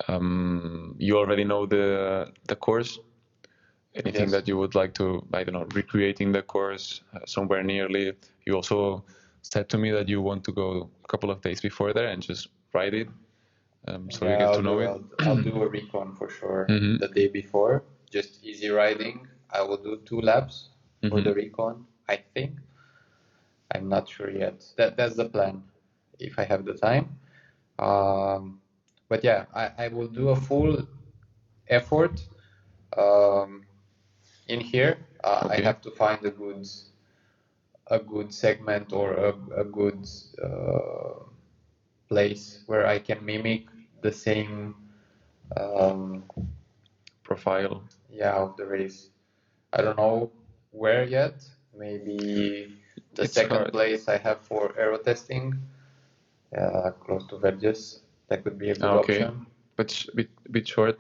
You already know the course. Anything that you would like to, I don't know, recreating the course somewhere nearly? You also said to me that you want to go a couple of days before there and just ride it, so you get to know it. I'll do a recon for sure the day before, just easy riding. I will do 2 laps for the recon, I think. I'm not sure yet. That's the plan, if I have the time. But yeah, I will do a full effort in here. I have to find a good segment or a good place where I can mimic the same Profile. Yeah, of the race. I don't know where yet. Maybe the second place I have for aero testing, close to Verges. That could be a good option. But bit short.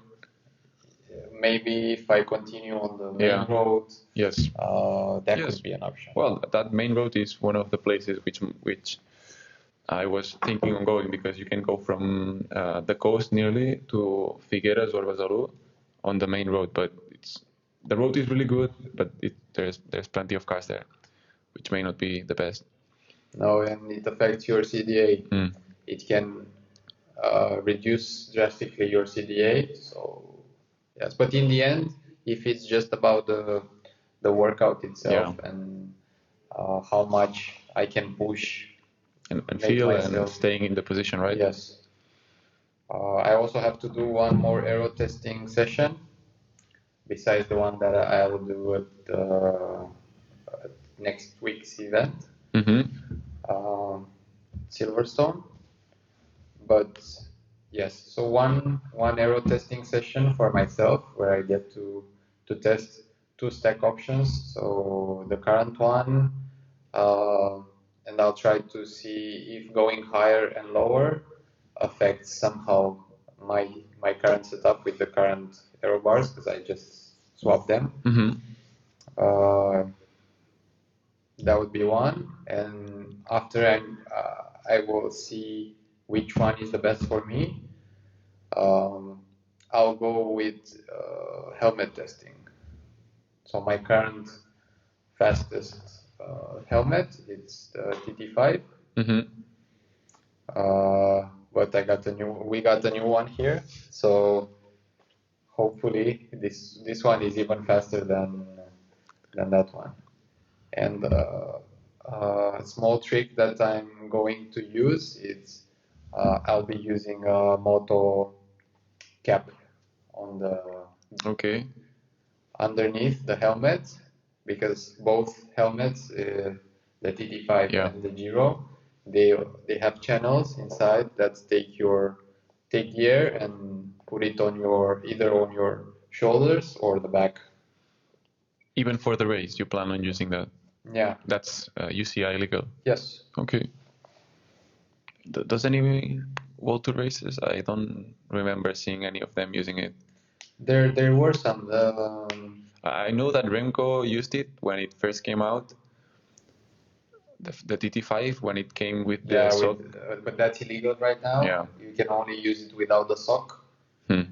Maybe if I continue on the main road, that could be an option. Well, that main road is one of the places which I was thinking on going, because you can go from the coast nearly to Figueras or Besalú on the main road, but the road is really good, but there's plenty of cars there, which may not be the best. No, and it affects your CDA. It can reduce drastically your CDA. So yes, but in the end, if it's just about the workout itself and how much I can push and feel and staying in the position, right? Yes. I also have to do one more aero testing session besides the one that I will do at next week's event, Silverstone. But yes, so one aero testing session for myself where I get to test 2 stack options. So the current one, and I'll try to see if going higher and lower affects somehow my current setup with the current aero bars, because I just swapped them. That would be one, and after I will see which one is the best for me. I'll go with helmet testing. So my current fastest helmet, it's the TT5. But we got a new one here, so hopefully this one is even faster than that one. And a small trick that I'm going to use is I'll be using a moto cap on the underneath the helmet, because both helmets, the TT5 and the Giro, they have channels inside that take the air and put it on either on your shoulders or the back. Even for the race, you plan on using that? Yeah. That's UCI legal? Yes. Okay. Does any World Tour races? I don't remember seeing any of them using it. There were some. I know that Remco used it when it first came out. The TT5 when it came with the sock. But that's illegal right now. Yeah. You can only use it without the sock. But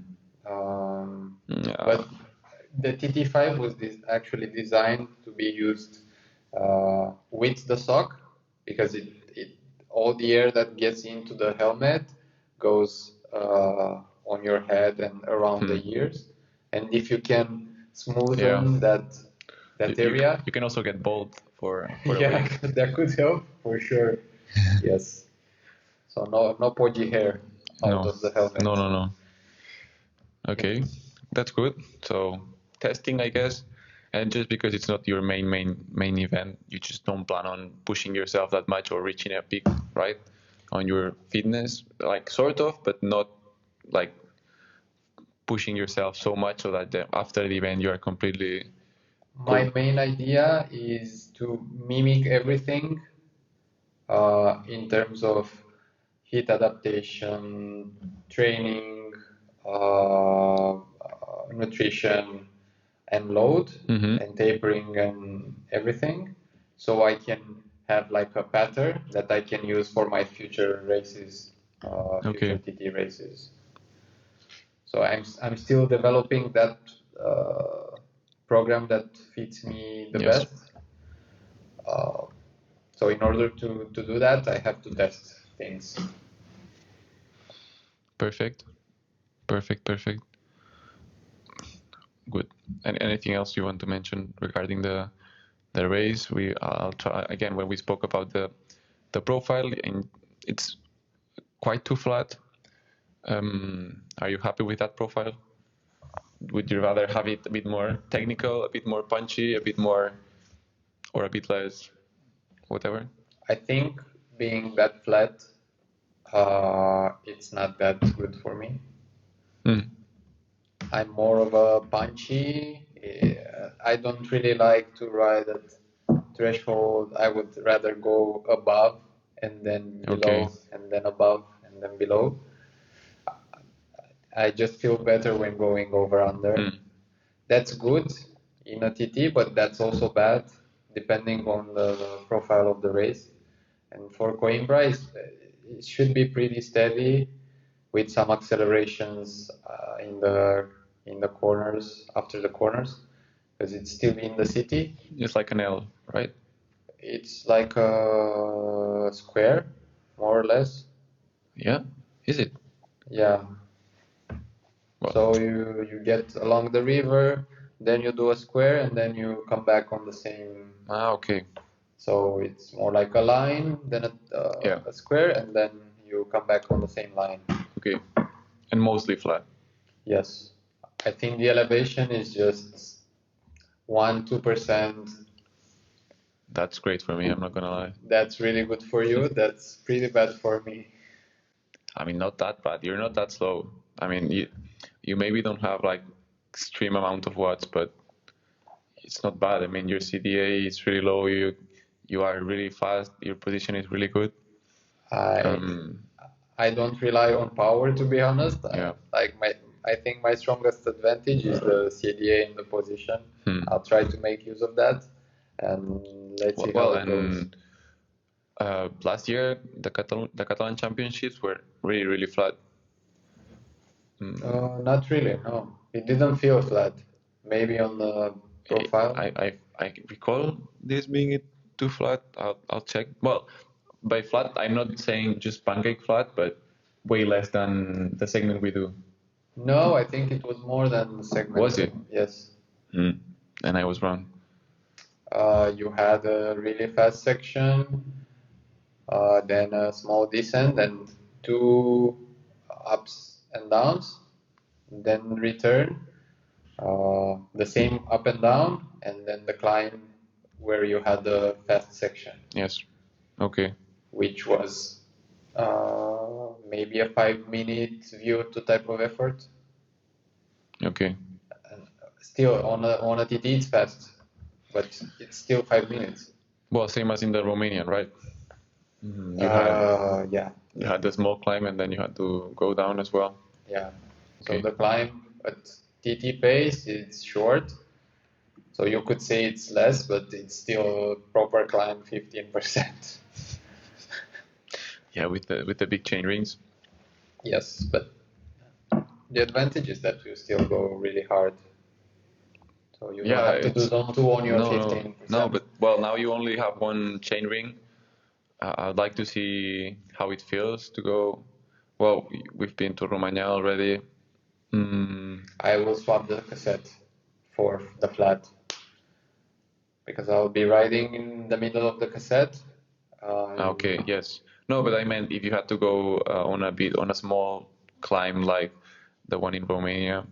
the TT5 was actually designed to be used with the sock, because it all the air that gets into the helmet goes on your head and around the ears, and if you can smoothen that area, you can also get bald for a yeah, week. that could help for sure. Yes. So no podgy hair out of the helmet. No. Okay, that's good. So testing, I guess, and just because it's not your main event, you just don't plan on pushing yourself that much or reaching a peak, right? On your fitness, like sort of, but not like pushing yourself so much so that after the event you are completely. My main idea is to mimic everything in terms of heat adaptation, training, nutrition, and load, and tapering and everything. So I can have like a pattern that I can use for my future races, future TT races. So I'm still developing that program that fits me the best. So in order to do that, I have to test things. Perfect. Good. And anything else you want to mention regarding the race? I'll try again when we spoke about the profile, and it's quite too flat. Are you happy with that profile? Would you rather have it a bit more technical, a bit more punchy, a bit more, or a bit less, whatever? I think being that flat, it's not that good for me. I'm more of a punchy. I don't really like to ride at threshold. I would rather go above and then below, and then above and then below. I just feel better when going over under. That's good in a TT, but that's also bad depending on the profile of the race. And for Coimbra, it should be pretty steady with some accelerations in the corners, after the corners, because it's still in the city. It's like an L, right? It's like a square, more or less. Yeah, is it? Yeah. So you get along the river, then you do a square, and then you come back on the same. Okay. So it's more like a line, then a square, and then you come back on the same line. Okay. And mostly flat. Yes. I think the elevation is just 1-2%. That's great for me, I'm not gonna lie. That's really good for you. That's pretty bad for me. I mean, not that bad. You're not that slow. I mean, you maybe don't have like extreme amount of watts, but it's not bad. I mean, your CDA is really low. You are really fast. Your position is really good. I don't rely on power, to be honest. Yeah. I think my strongest advantage is the CDA in the position. I'll try to make use of that, and let's see how it goes. Last year, the Catalan championships were really flat. Not really, no. It didn't feel flat. Maybe on the profile. I recall this being too flat. I'll check. Well, by flat, I'm not saying just pancake flat, but way less than the segment we do. No, I think it was more than the segment. Was it? Yes. And I was wrong. You had a really fast section, then a small descent, and 2 ups and downs, then return, the same up and down, and then the climb where you had the fast section. Yes. Okay. Which was maybe a 5-minute VO2 type of effort. Okay. And still on a TT it's fast, but it's still 5 minutes. Well, same as in the Romanian, right? You had the small climb and then you had to go down as well. Yeah. Okay. So the climb at TT pace it's short. So you could say it's less, but it's still proper climb 15%. Yeah, with the big chain rings. Yes, but the advantage is that you still go really hard. So you don't have to do zone 2 on your 15%. No, but well, now you only have one chain ring. I'd like to see how it feels to go. Well, we've been to Romagna already. I will swap the cassette for the flat because I'll be riding in the middle of the cassette. Okay, yes. No, but I meant if you had to go on a small climb like the one in Romania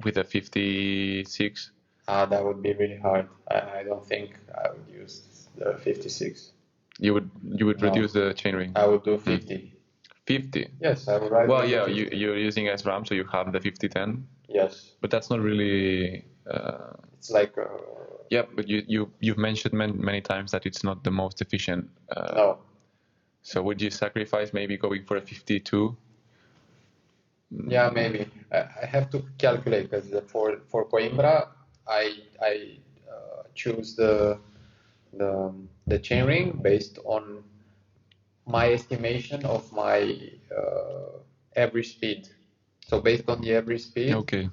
with a 56. That would be really hard. I don't think I would use the 56. You would reduce the chainring. I would do 50. 50? Yes, I would ride. Well, yeah, you're using SRAM, so you have the 5010. Yes. But that's not really. It's like. Yeah, but you've mentioned many times that it's not the most efficient. No. So would you sacrifice maybe going for a 52? Yeah, maybe. I have to calculate because for Coimbra, I choose the chainring based on my estimation of my average speed. So based on the average speed. Okay.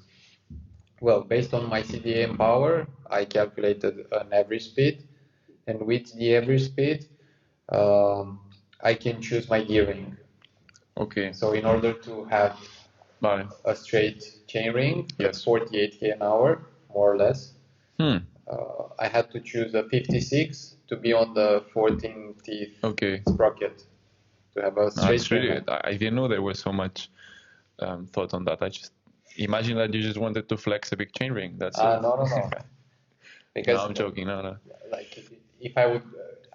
Well, based on my CDM power, I calculated an average speed, and with the average speed, I can choose my gearing. Okay. So in order to have a straight chainring at 48k an hour, more or less, I had to choose a 56 to be on the 14 teeth sprocket to have a straight chainring. I didn't know there was so much thought on that. I just imagine that you just wanted to flex a big chainring. That's no. Because no, I'm joking. No. Like if I would,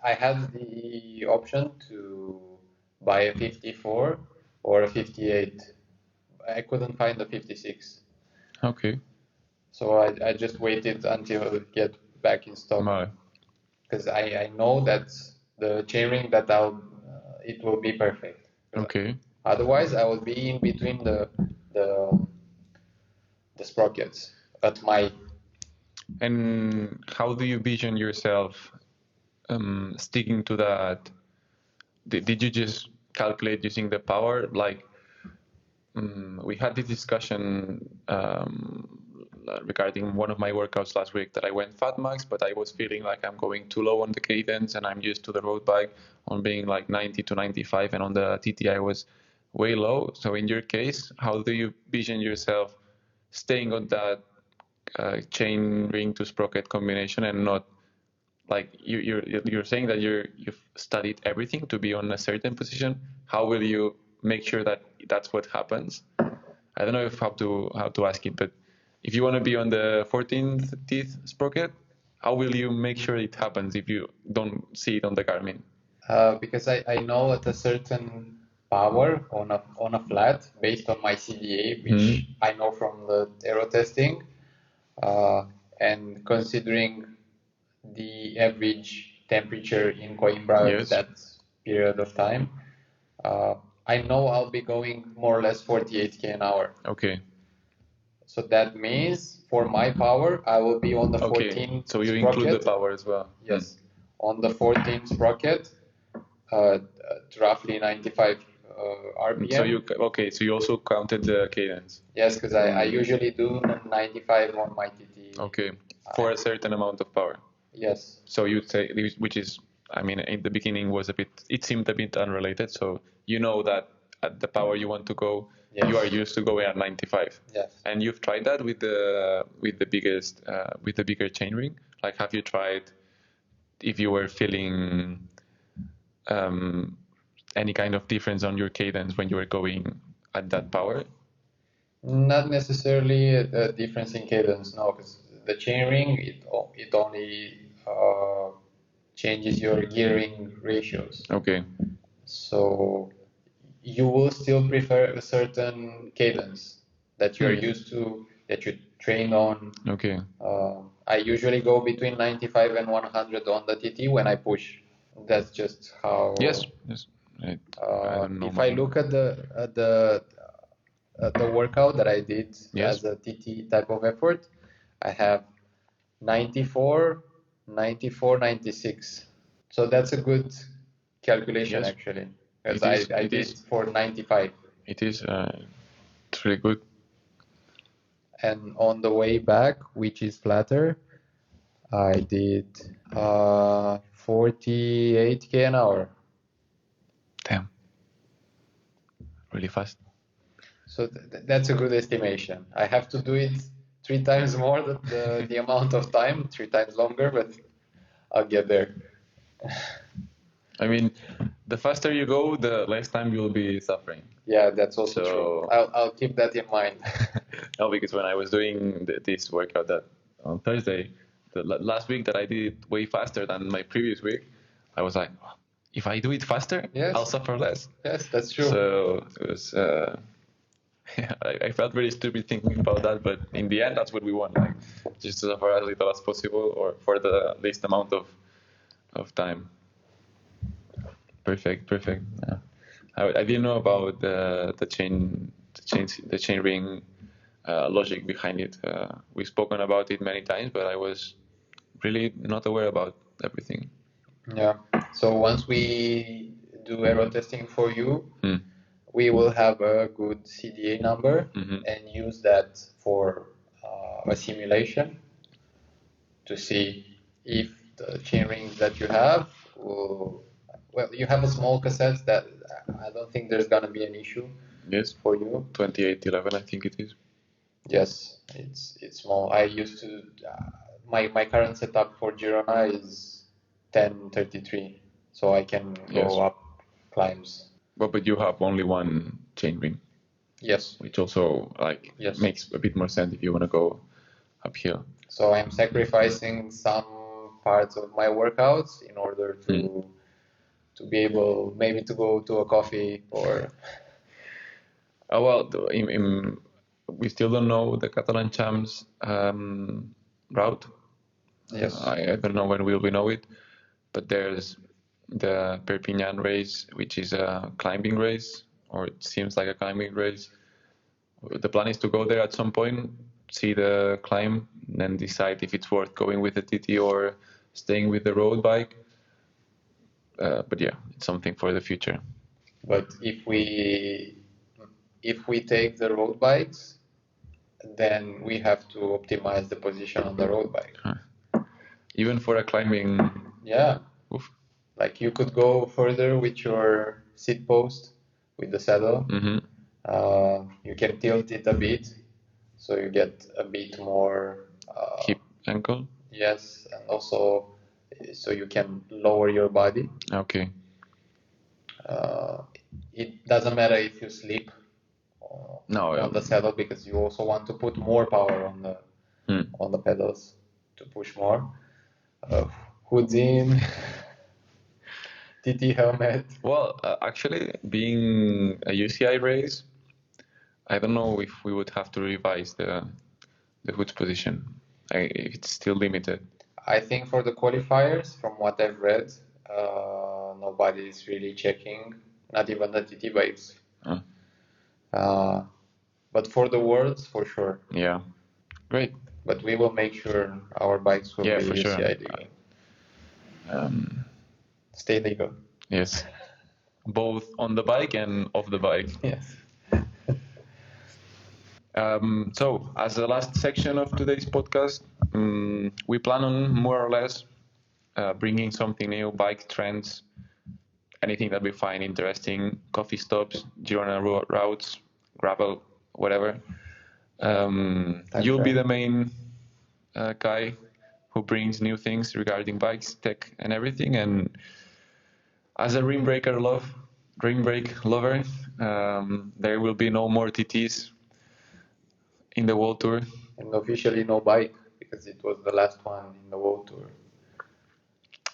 I had the option to buy a 54 or a 58. I couldn't find a 56. Okay. So I just waited until it get back in stock. Because I know that the chainring that it will be perfect. Okay. Otherwise, I will be in between the sprockets at my. And how do you vision yourself sticking to that? Did you just calculate using the power? Like we had this discussion regarding one of my workouts last week that I went fat max, but I was feeling like I'm going too low on the cadence, and I'm used to the road bike on being like 90 to 95, and on the TT I was way low. So in your case, how do you vision yourself staying on that chain ring to sprocket combination and not like you're saying that you've studied everything to be on a certain position? How will you make sure that that's what happens? I don't know how to ask it, but if you want to be on the 14th teeth sprocket, how will you make sure it happens if you don't see it on the Garmin? Because I know at a certain power on a flat based on my CDA, which I know from the aero testing, and considering the average temperature in Coimbra at that period of time, I know I'll be going more or less 48k an hour. Okay. So that means for my power, I will be on the 14 So you sprocket. Include the power as well. Yes, on the 14 sprocket, roughly 95 RPM. So you also counted the cadence. Yes, because I usually do 95 on my TT. Okay, for a certain amount of power. Yes. So you'd say, which is, I mean, in the beginning it seemed a bit unrelated. So you know that at the power you want to go, you are used to going at 95. Yes. And you've tried that with the bigger chainring. Like, have you tried if you were feeling any kind of difference on your cadence when you were going at that power? Not necessarily a difference in cadence, no, because the chainring it only changes your gearing ratios. Okay. So you will still prefer a certain cadence that you're used to, that you train on. Okay. I usually go between 95 and 100 on the TT when I push. That's just how. Yes. I don't know. If I look at the workout that I did as a TT type of effort, I have 94, 94, 96. So that's a good calculation actually. Because I did for 95. It is. It's really good. And on the way back, which is flatter, I did 48k an hour. Damn. Really fast. So that's a good estimation. I have to do it 3 times more than the amount of time, 3 times longer, but I'll get there. I mean, the faster you go, the less time you'll be suffering. Yeah, that's also true. I'll keep that in mind. No, because when I was doing this workout that on Thursday, the last week that I did it way faster than my previous week, I was like, if I do it faster, Yes. I'll suffer less. Yes, that's true. So it was, I felt very stupid thinking about that, but in the end, that's what we want, like just to suffer as little as possible or for the least amount of time. Perfect. Yeah. I didn't know about the chain ring logic behind it. We've spoken about it many times, but I was really not aware about everything. Yeah. So once we do aero testing for you, we will have a good CDA number and use that for a simulation to see if the chain rings that you have will, well, you have a small cassette that I don't think there's gonna be an issue. Yes. For you. 2811, I think it is. Yes, it's small. I used to my current setup for Girona is 1033, so I can go up climbs. But you have only one chain ring. Yes. Which also makes a bit more sense if you want to go uphill. So I'm sacrificing some parts of my workouts in order to be able maybe to go to a coffee or. Oh well, we still don't know the Catalan Champs route. Yes. I don't know when we will know it, but there's the Perpignan race, which is a climbing race, or it seems like a climbing race. The plan is to go there at some point, see the climb, and then decide if it's worth going with the TT or staying with the road bike. But yeah, it's something for the future. But if we take the road bikes, then we have to optimize the position on the road bike. Even for a climbing. Yeah. Oof. Like you could go further with your seat post with the saddle. You can tilt it a bit, so you get a bit more hip ankle. Yes, and also so you can lower your body. Okay. It doesn't matter if you sleep on the saddle because you also want to put more power on the pedals to push more. Hoods in, TT helmet. Well, actually, being a UCI race, I don't know if we would have to revise the hoods position. It's still limited. I think for the qualifiers, from what I've read, nobody is really checking, not even the TT bikes. But for the worlds, for sure. Yeah. Great. But we will make sure our bikes will be UCI legal. Stay legal. Yes. Both on the bike and off the bike. Yes. So, as the last section of today's podcast, we plan on more or less bringing something new, bike trends, anything that we find interesting, coffee stops, Girona routes, gravel, whatever. You'll be the main guy who brings new things regarding bikes, tech, and everything. And as a rim brake lover, there will be no more TTs in the World Tour. And officially no bike, because it was the last one in the World Tour.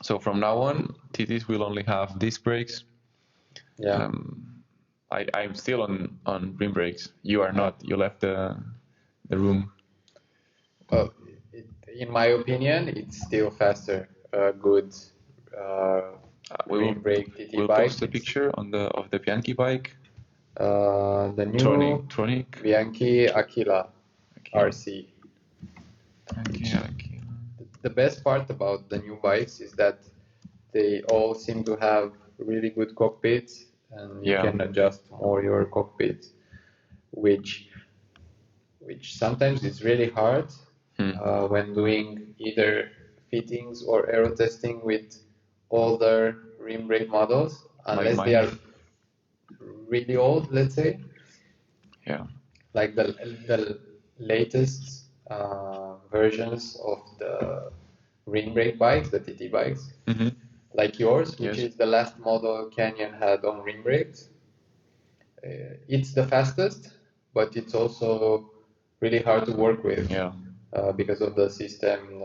So from now on, TTs will only have disc brakes. Yeah. I'm still on rim brakes. You are not. You left the room. Well, in my opinion, it's still faster. Good rim brake TT we'll bike. We'll post a picture of the Bianchi bike. The new Tronic. Bianchi Aquila RC. The best part about the new bikes is that they all seem to have really good cockpits, and you can adjust more your cockpit, which which sometimes is really hard when doing either fittings or aero testing with older rim brake models, unless they are really old, let's say. Yeah. Like the latest versions of the rim brake bikes, the TT bikes, like yours, which is the last model Canyon had on rim brakes. It's the fastest, but it's also really hard to work with because of the system,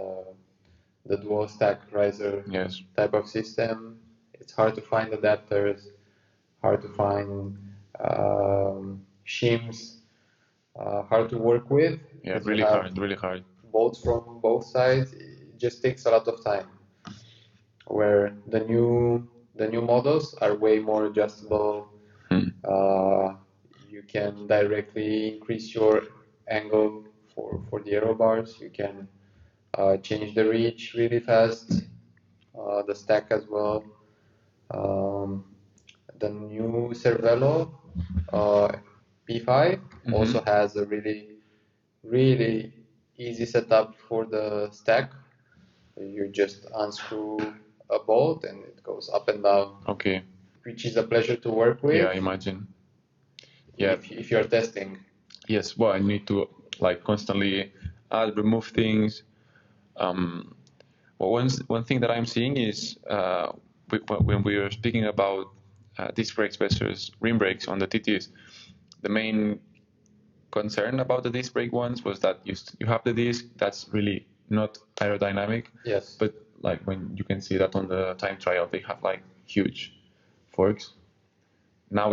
the dual stack riser type of system. It's hard to find adapters, hard to find shims, hard to work with. Yeah, really hard. Bolts from both sides. It just takes a lot of time. Where the new models are way more adjustable. You can directly increase your angle for the aero bars. You can change the reach really fast, the stack as well. The new Cervelo P5 also has a really easy setup for the stack. You just unscrew a bolt and it goes up and down. Okay. Which is a pleasure to work with. Yeah, I imagine. Yeah. If you're testing. Yes, well, I need to like constantly add, remove things. Well, one thing that I'm seeing is when we are speaking about disc brakes versus rim brakes on the TTs, the main concern about the disc brake ones was that you have the disc that's really not aerodynamic. Yes. But like when you can see that on the time trial, they have like huge forks. Now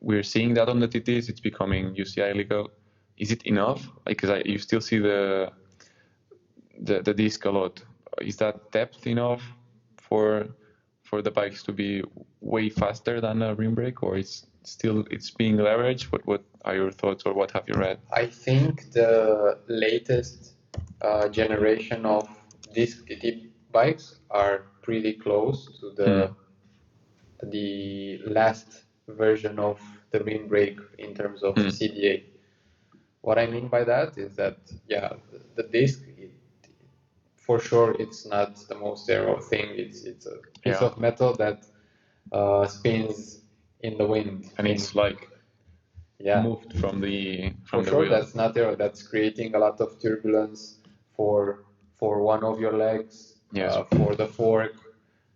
we're seeing that on the TTs. It's becoming UCI legal. Is it enough? Because you still see the disc a lot. Is that depth enough for the bikes to be way faster than a rim brake, or it's being leveraged? What are your thoughts, or what have you read? I think the latest generation of disc TT bikes are pretty close to the last version of the rim brake in terms of CDA. What I mean by that is that the disc, for sure, it's not the most aero thing. It's a piece of metal that spins in the wind, and it's like moved from the wheel. Wheel. That's not aero. That's creating a lot of turbulence for one of your legs, for the fork,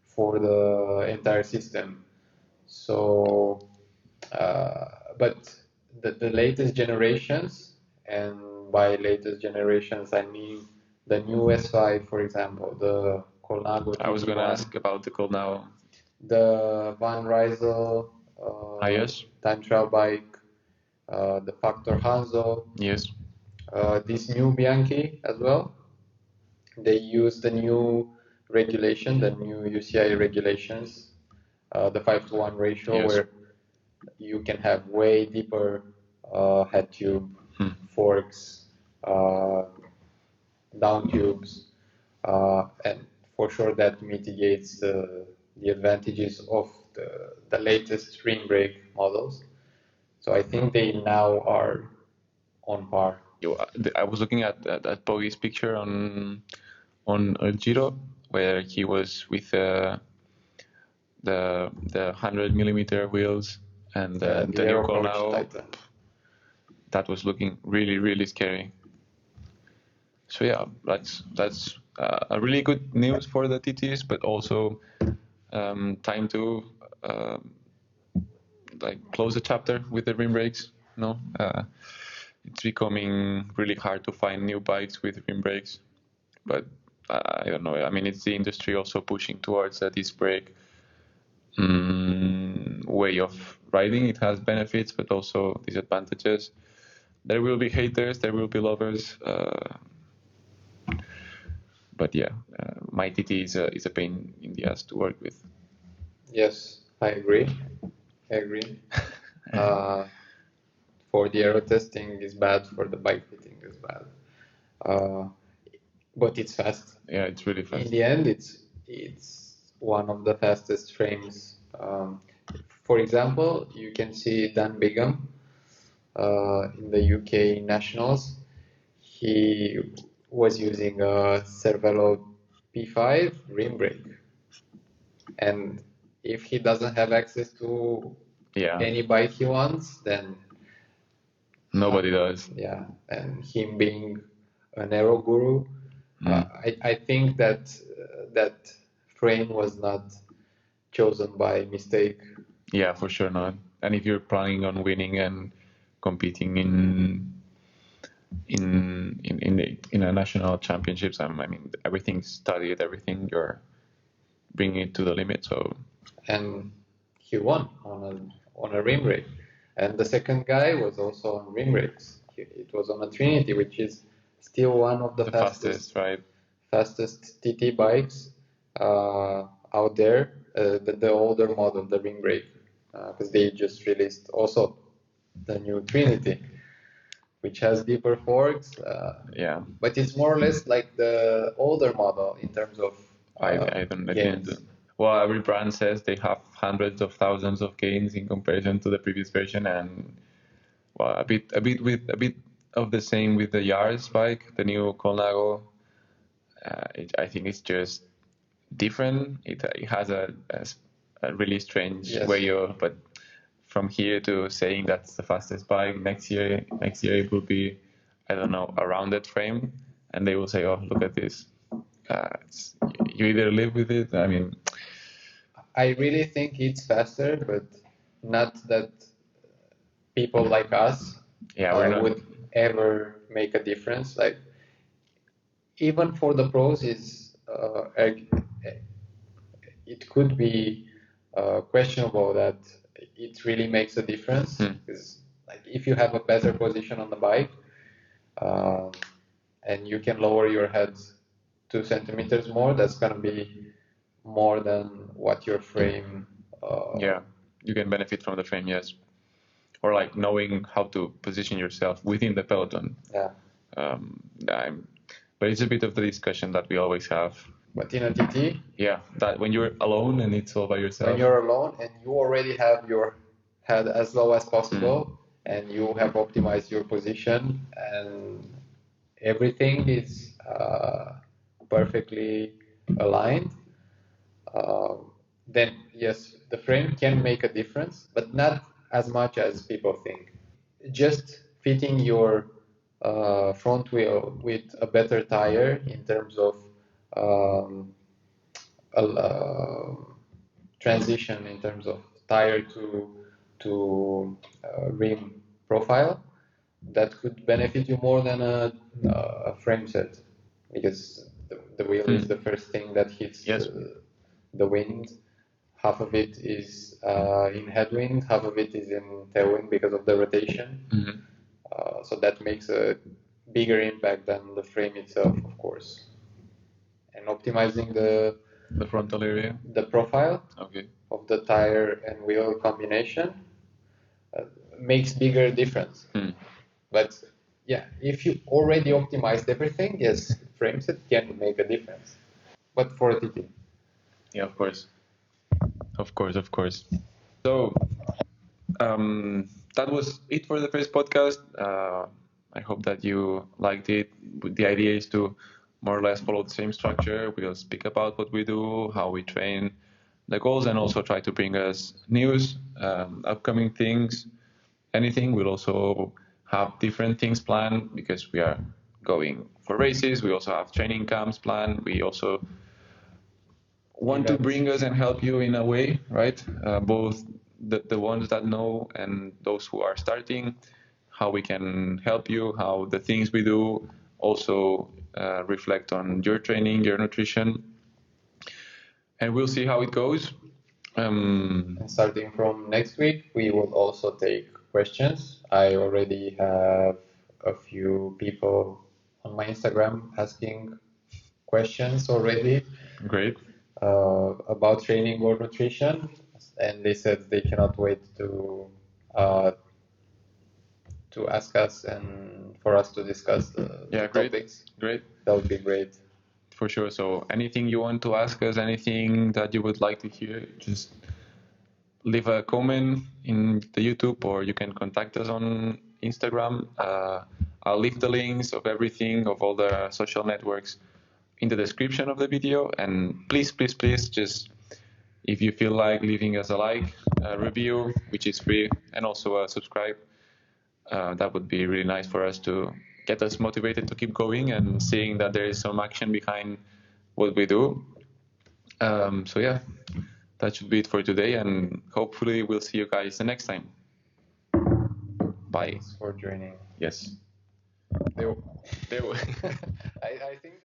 for the entire system. So, but the latest generations, and by latest generations I mean the new S5, for example, the Colnago. I was going to ask about the Colnago. The Van Rysel time trial bike, the Factor Hanzo. Yes. This new Bianchi as well. They use the new regulation, the new UCI regulations, the 5-to-1 ratio, where you can have way deeper head tube, forks, down tubes, and for sure that mitigates the advantages of the latest rim brake models. So I think they now are on par. I was looking at Poggy's picture on El Giro, where he was with the 100mm wheels and the new Colnago. That was looking really, really scary. So yeah, that's a really good news for the TTs, but also time to like close the chapter with the rim brakes. No, it's becoming really hard to find new bikes with rim brakes, but I don't know. I mean, it's the industry also pushing towards a disc brake way of riding. It has benefits, but also disadvantages. There will be haters, there will be lovers. But yeah, my TT is a pain in the ass to work with. Yes, I agree. For the aero testing is bad, for the bike fitting is bad. But it's fast. Yeah, it's really fast. In the end, it's one of the fastest frames. For example, you can see Dan Bigham. in the UK nationals, he was using a Cervelo P5 rim brake, and if he doesn't have access to any bike he wants, then nobody does. Yeah, and him being an aero guru, I think that that frame was not chosen by mistake. Yeah, for sure not. And if you're planning on winning and competing in a national championships, I mean everything's studied, everything you're bringing it to the limit. So and he won on a rim brake, and the second guy was also on rim brakes. It was on a Trinity, which is still one of the fastest, right? Fastest TT bikes out there. The older model, the rim brake, because they just released also the new Trinity, which has deeper forks. Yeah. But it's more or less like the older model in terms of I didn't. Well, every brand says they have hundreds of thousands of gains in comparison to the previous version, and well, a bit of the same with the Yaris bike, the new Colnago. I think it's just different. It has a really strange way of, but from here to saying that's the fastest bike next year it will be, I don't know, a rounded frame, and they will say, oh, look at this. You either live with it. I mean, I really think it's faster, but not that people like us would ever make a difference. Like even for the pros, it could be questionable that it really makes a difference. Because like if you have a better position on the bike, and you can lower your head 2 centimeters more, that's gonna be more than what your frame. Yeah, you can benefit from the frame, yes, or like knowing how to position yourself within the peloton. Yeah. But it's a bit of the discussion that we always have. But in a TT, yeah, that when you're alone and it's all by yourself. When you're alone and you already have your head as low as possible, and you have optimized your position, and everything is perfectly aligned, then yes, the frame can make a difference, but not as much as people think. Just fitting your front wheel with a better tire in terms of transition in terms of tire to rim profile, that could benefit you more than a frame set, because the wheel is the first thing that hits the wind. Half of it is in headwind, half of it is in tailwind because of the rotation. So that makes a bigger impact than the frame itself, of course. And optimizing the frontal area, the profile of the tire and wheel combination makes bigger difference. But yeah, if you already optimized everything, yes, frame set can make a difference. But for a TT. Yeah, of course. Of course. So that was it for the first podcast. I hope that you liked it. The idea is to more or less follow the same structure. We'll speak about what we do, how we train, the goals, and also try to bring us news, upcoming things, anything. We'll also have different things planned because we are going for races. We also have training camps planned. We also want to bring us and help you in a way, right? Both the ones that know and those who are starting, how we can help you, how the things we do also reflect on your training, your nutrition, and we'll see how it goes. And starting from next week, we will also take questions. I already have a few people on my Instagram asking questions already. Great. About training or nutrition, and they said they cannot wait to ask us and for us to discuss the topics. Great. That would be great. For sure. So anything you want to ask us, anything that you would like to hear, just leave a comment in the YouTube, or you can contact us on Instagram. I'll leave the links of everything, of all the social networks in the description of the video. And please, please, please, just if you feel like leaving us a like, a review, which is free, and also a subscribe, that would be really nice for us to get us motivated to keep going and seeing that there is some action behind what we do. So yeah, that should be it for today, and hopefully we'll see you guys the next time. Bye. Thanks for joining. Yes. They They I think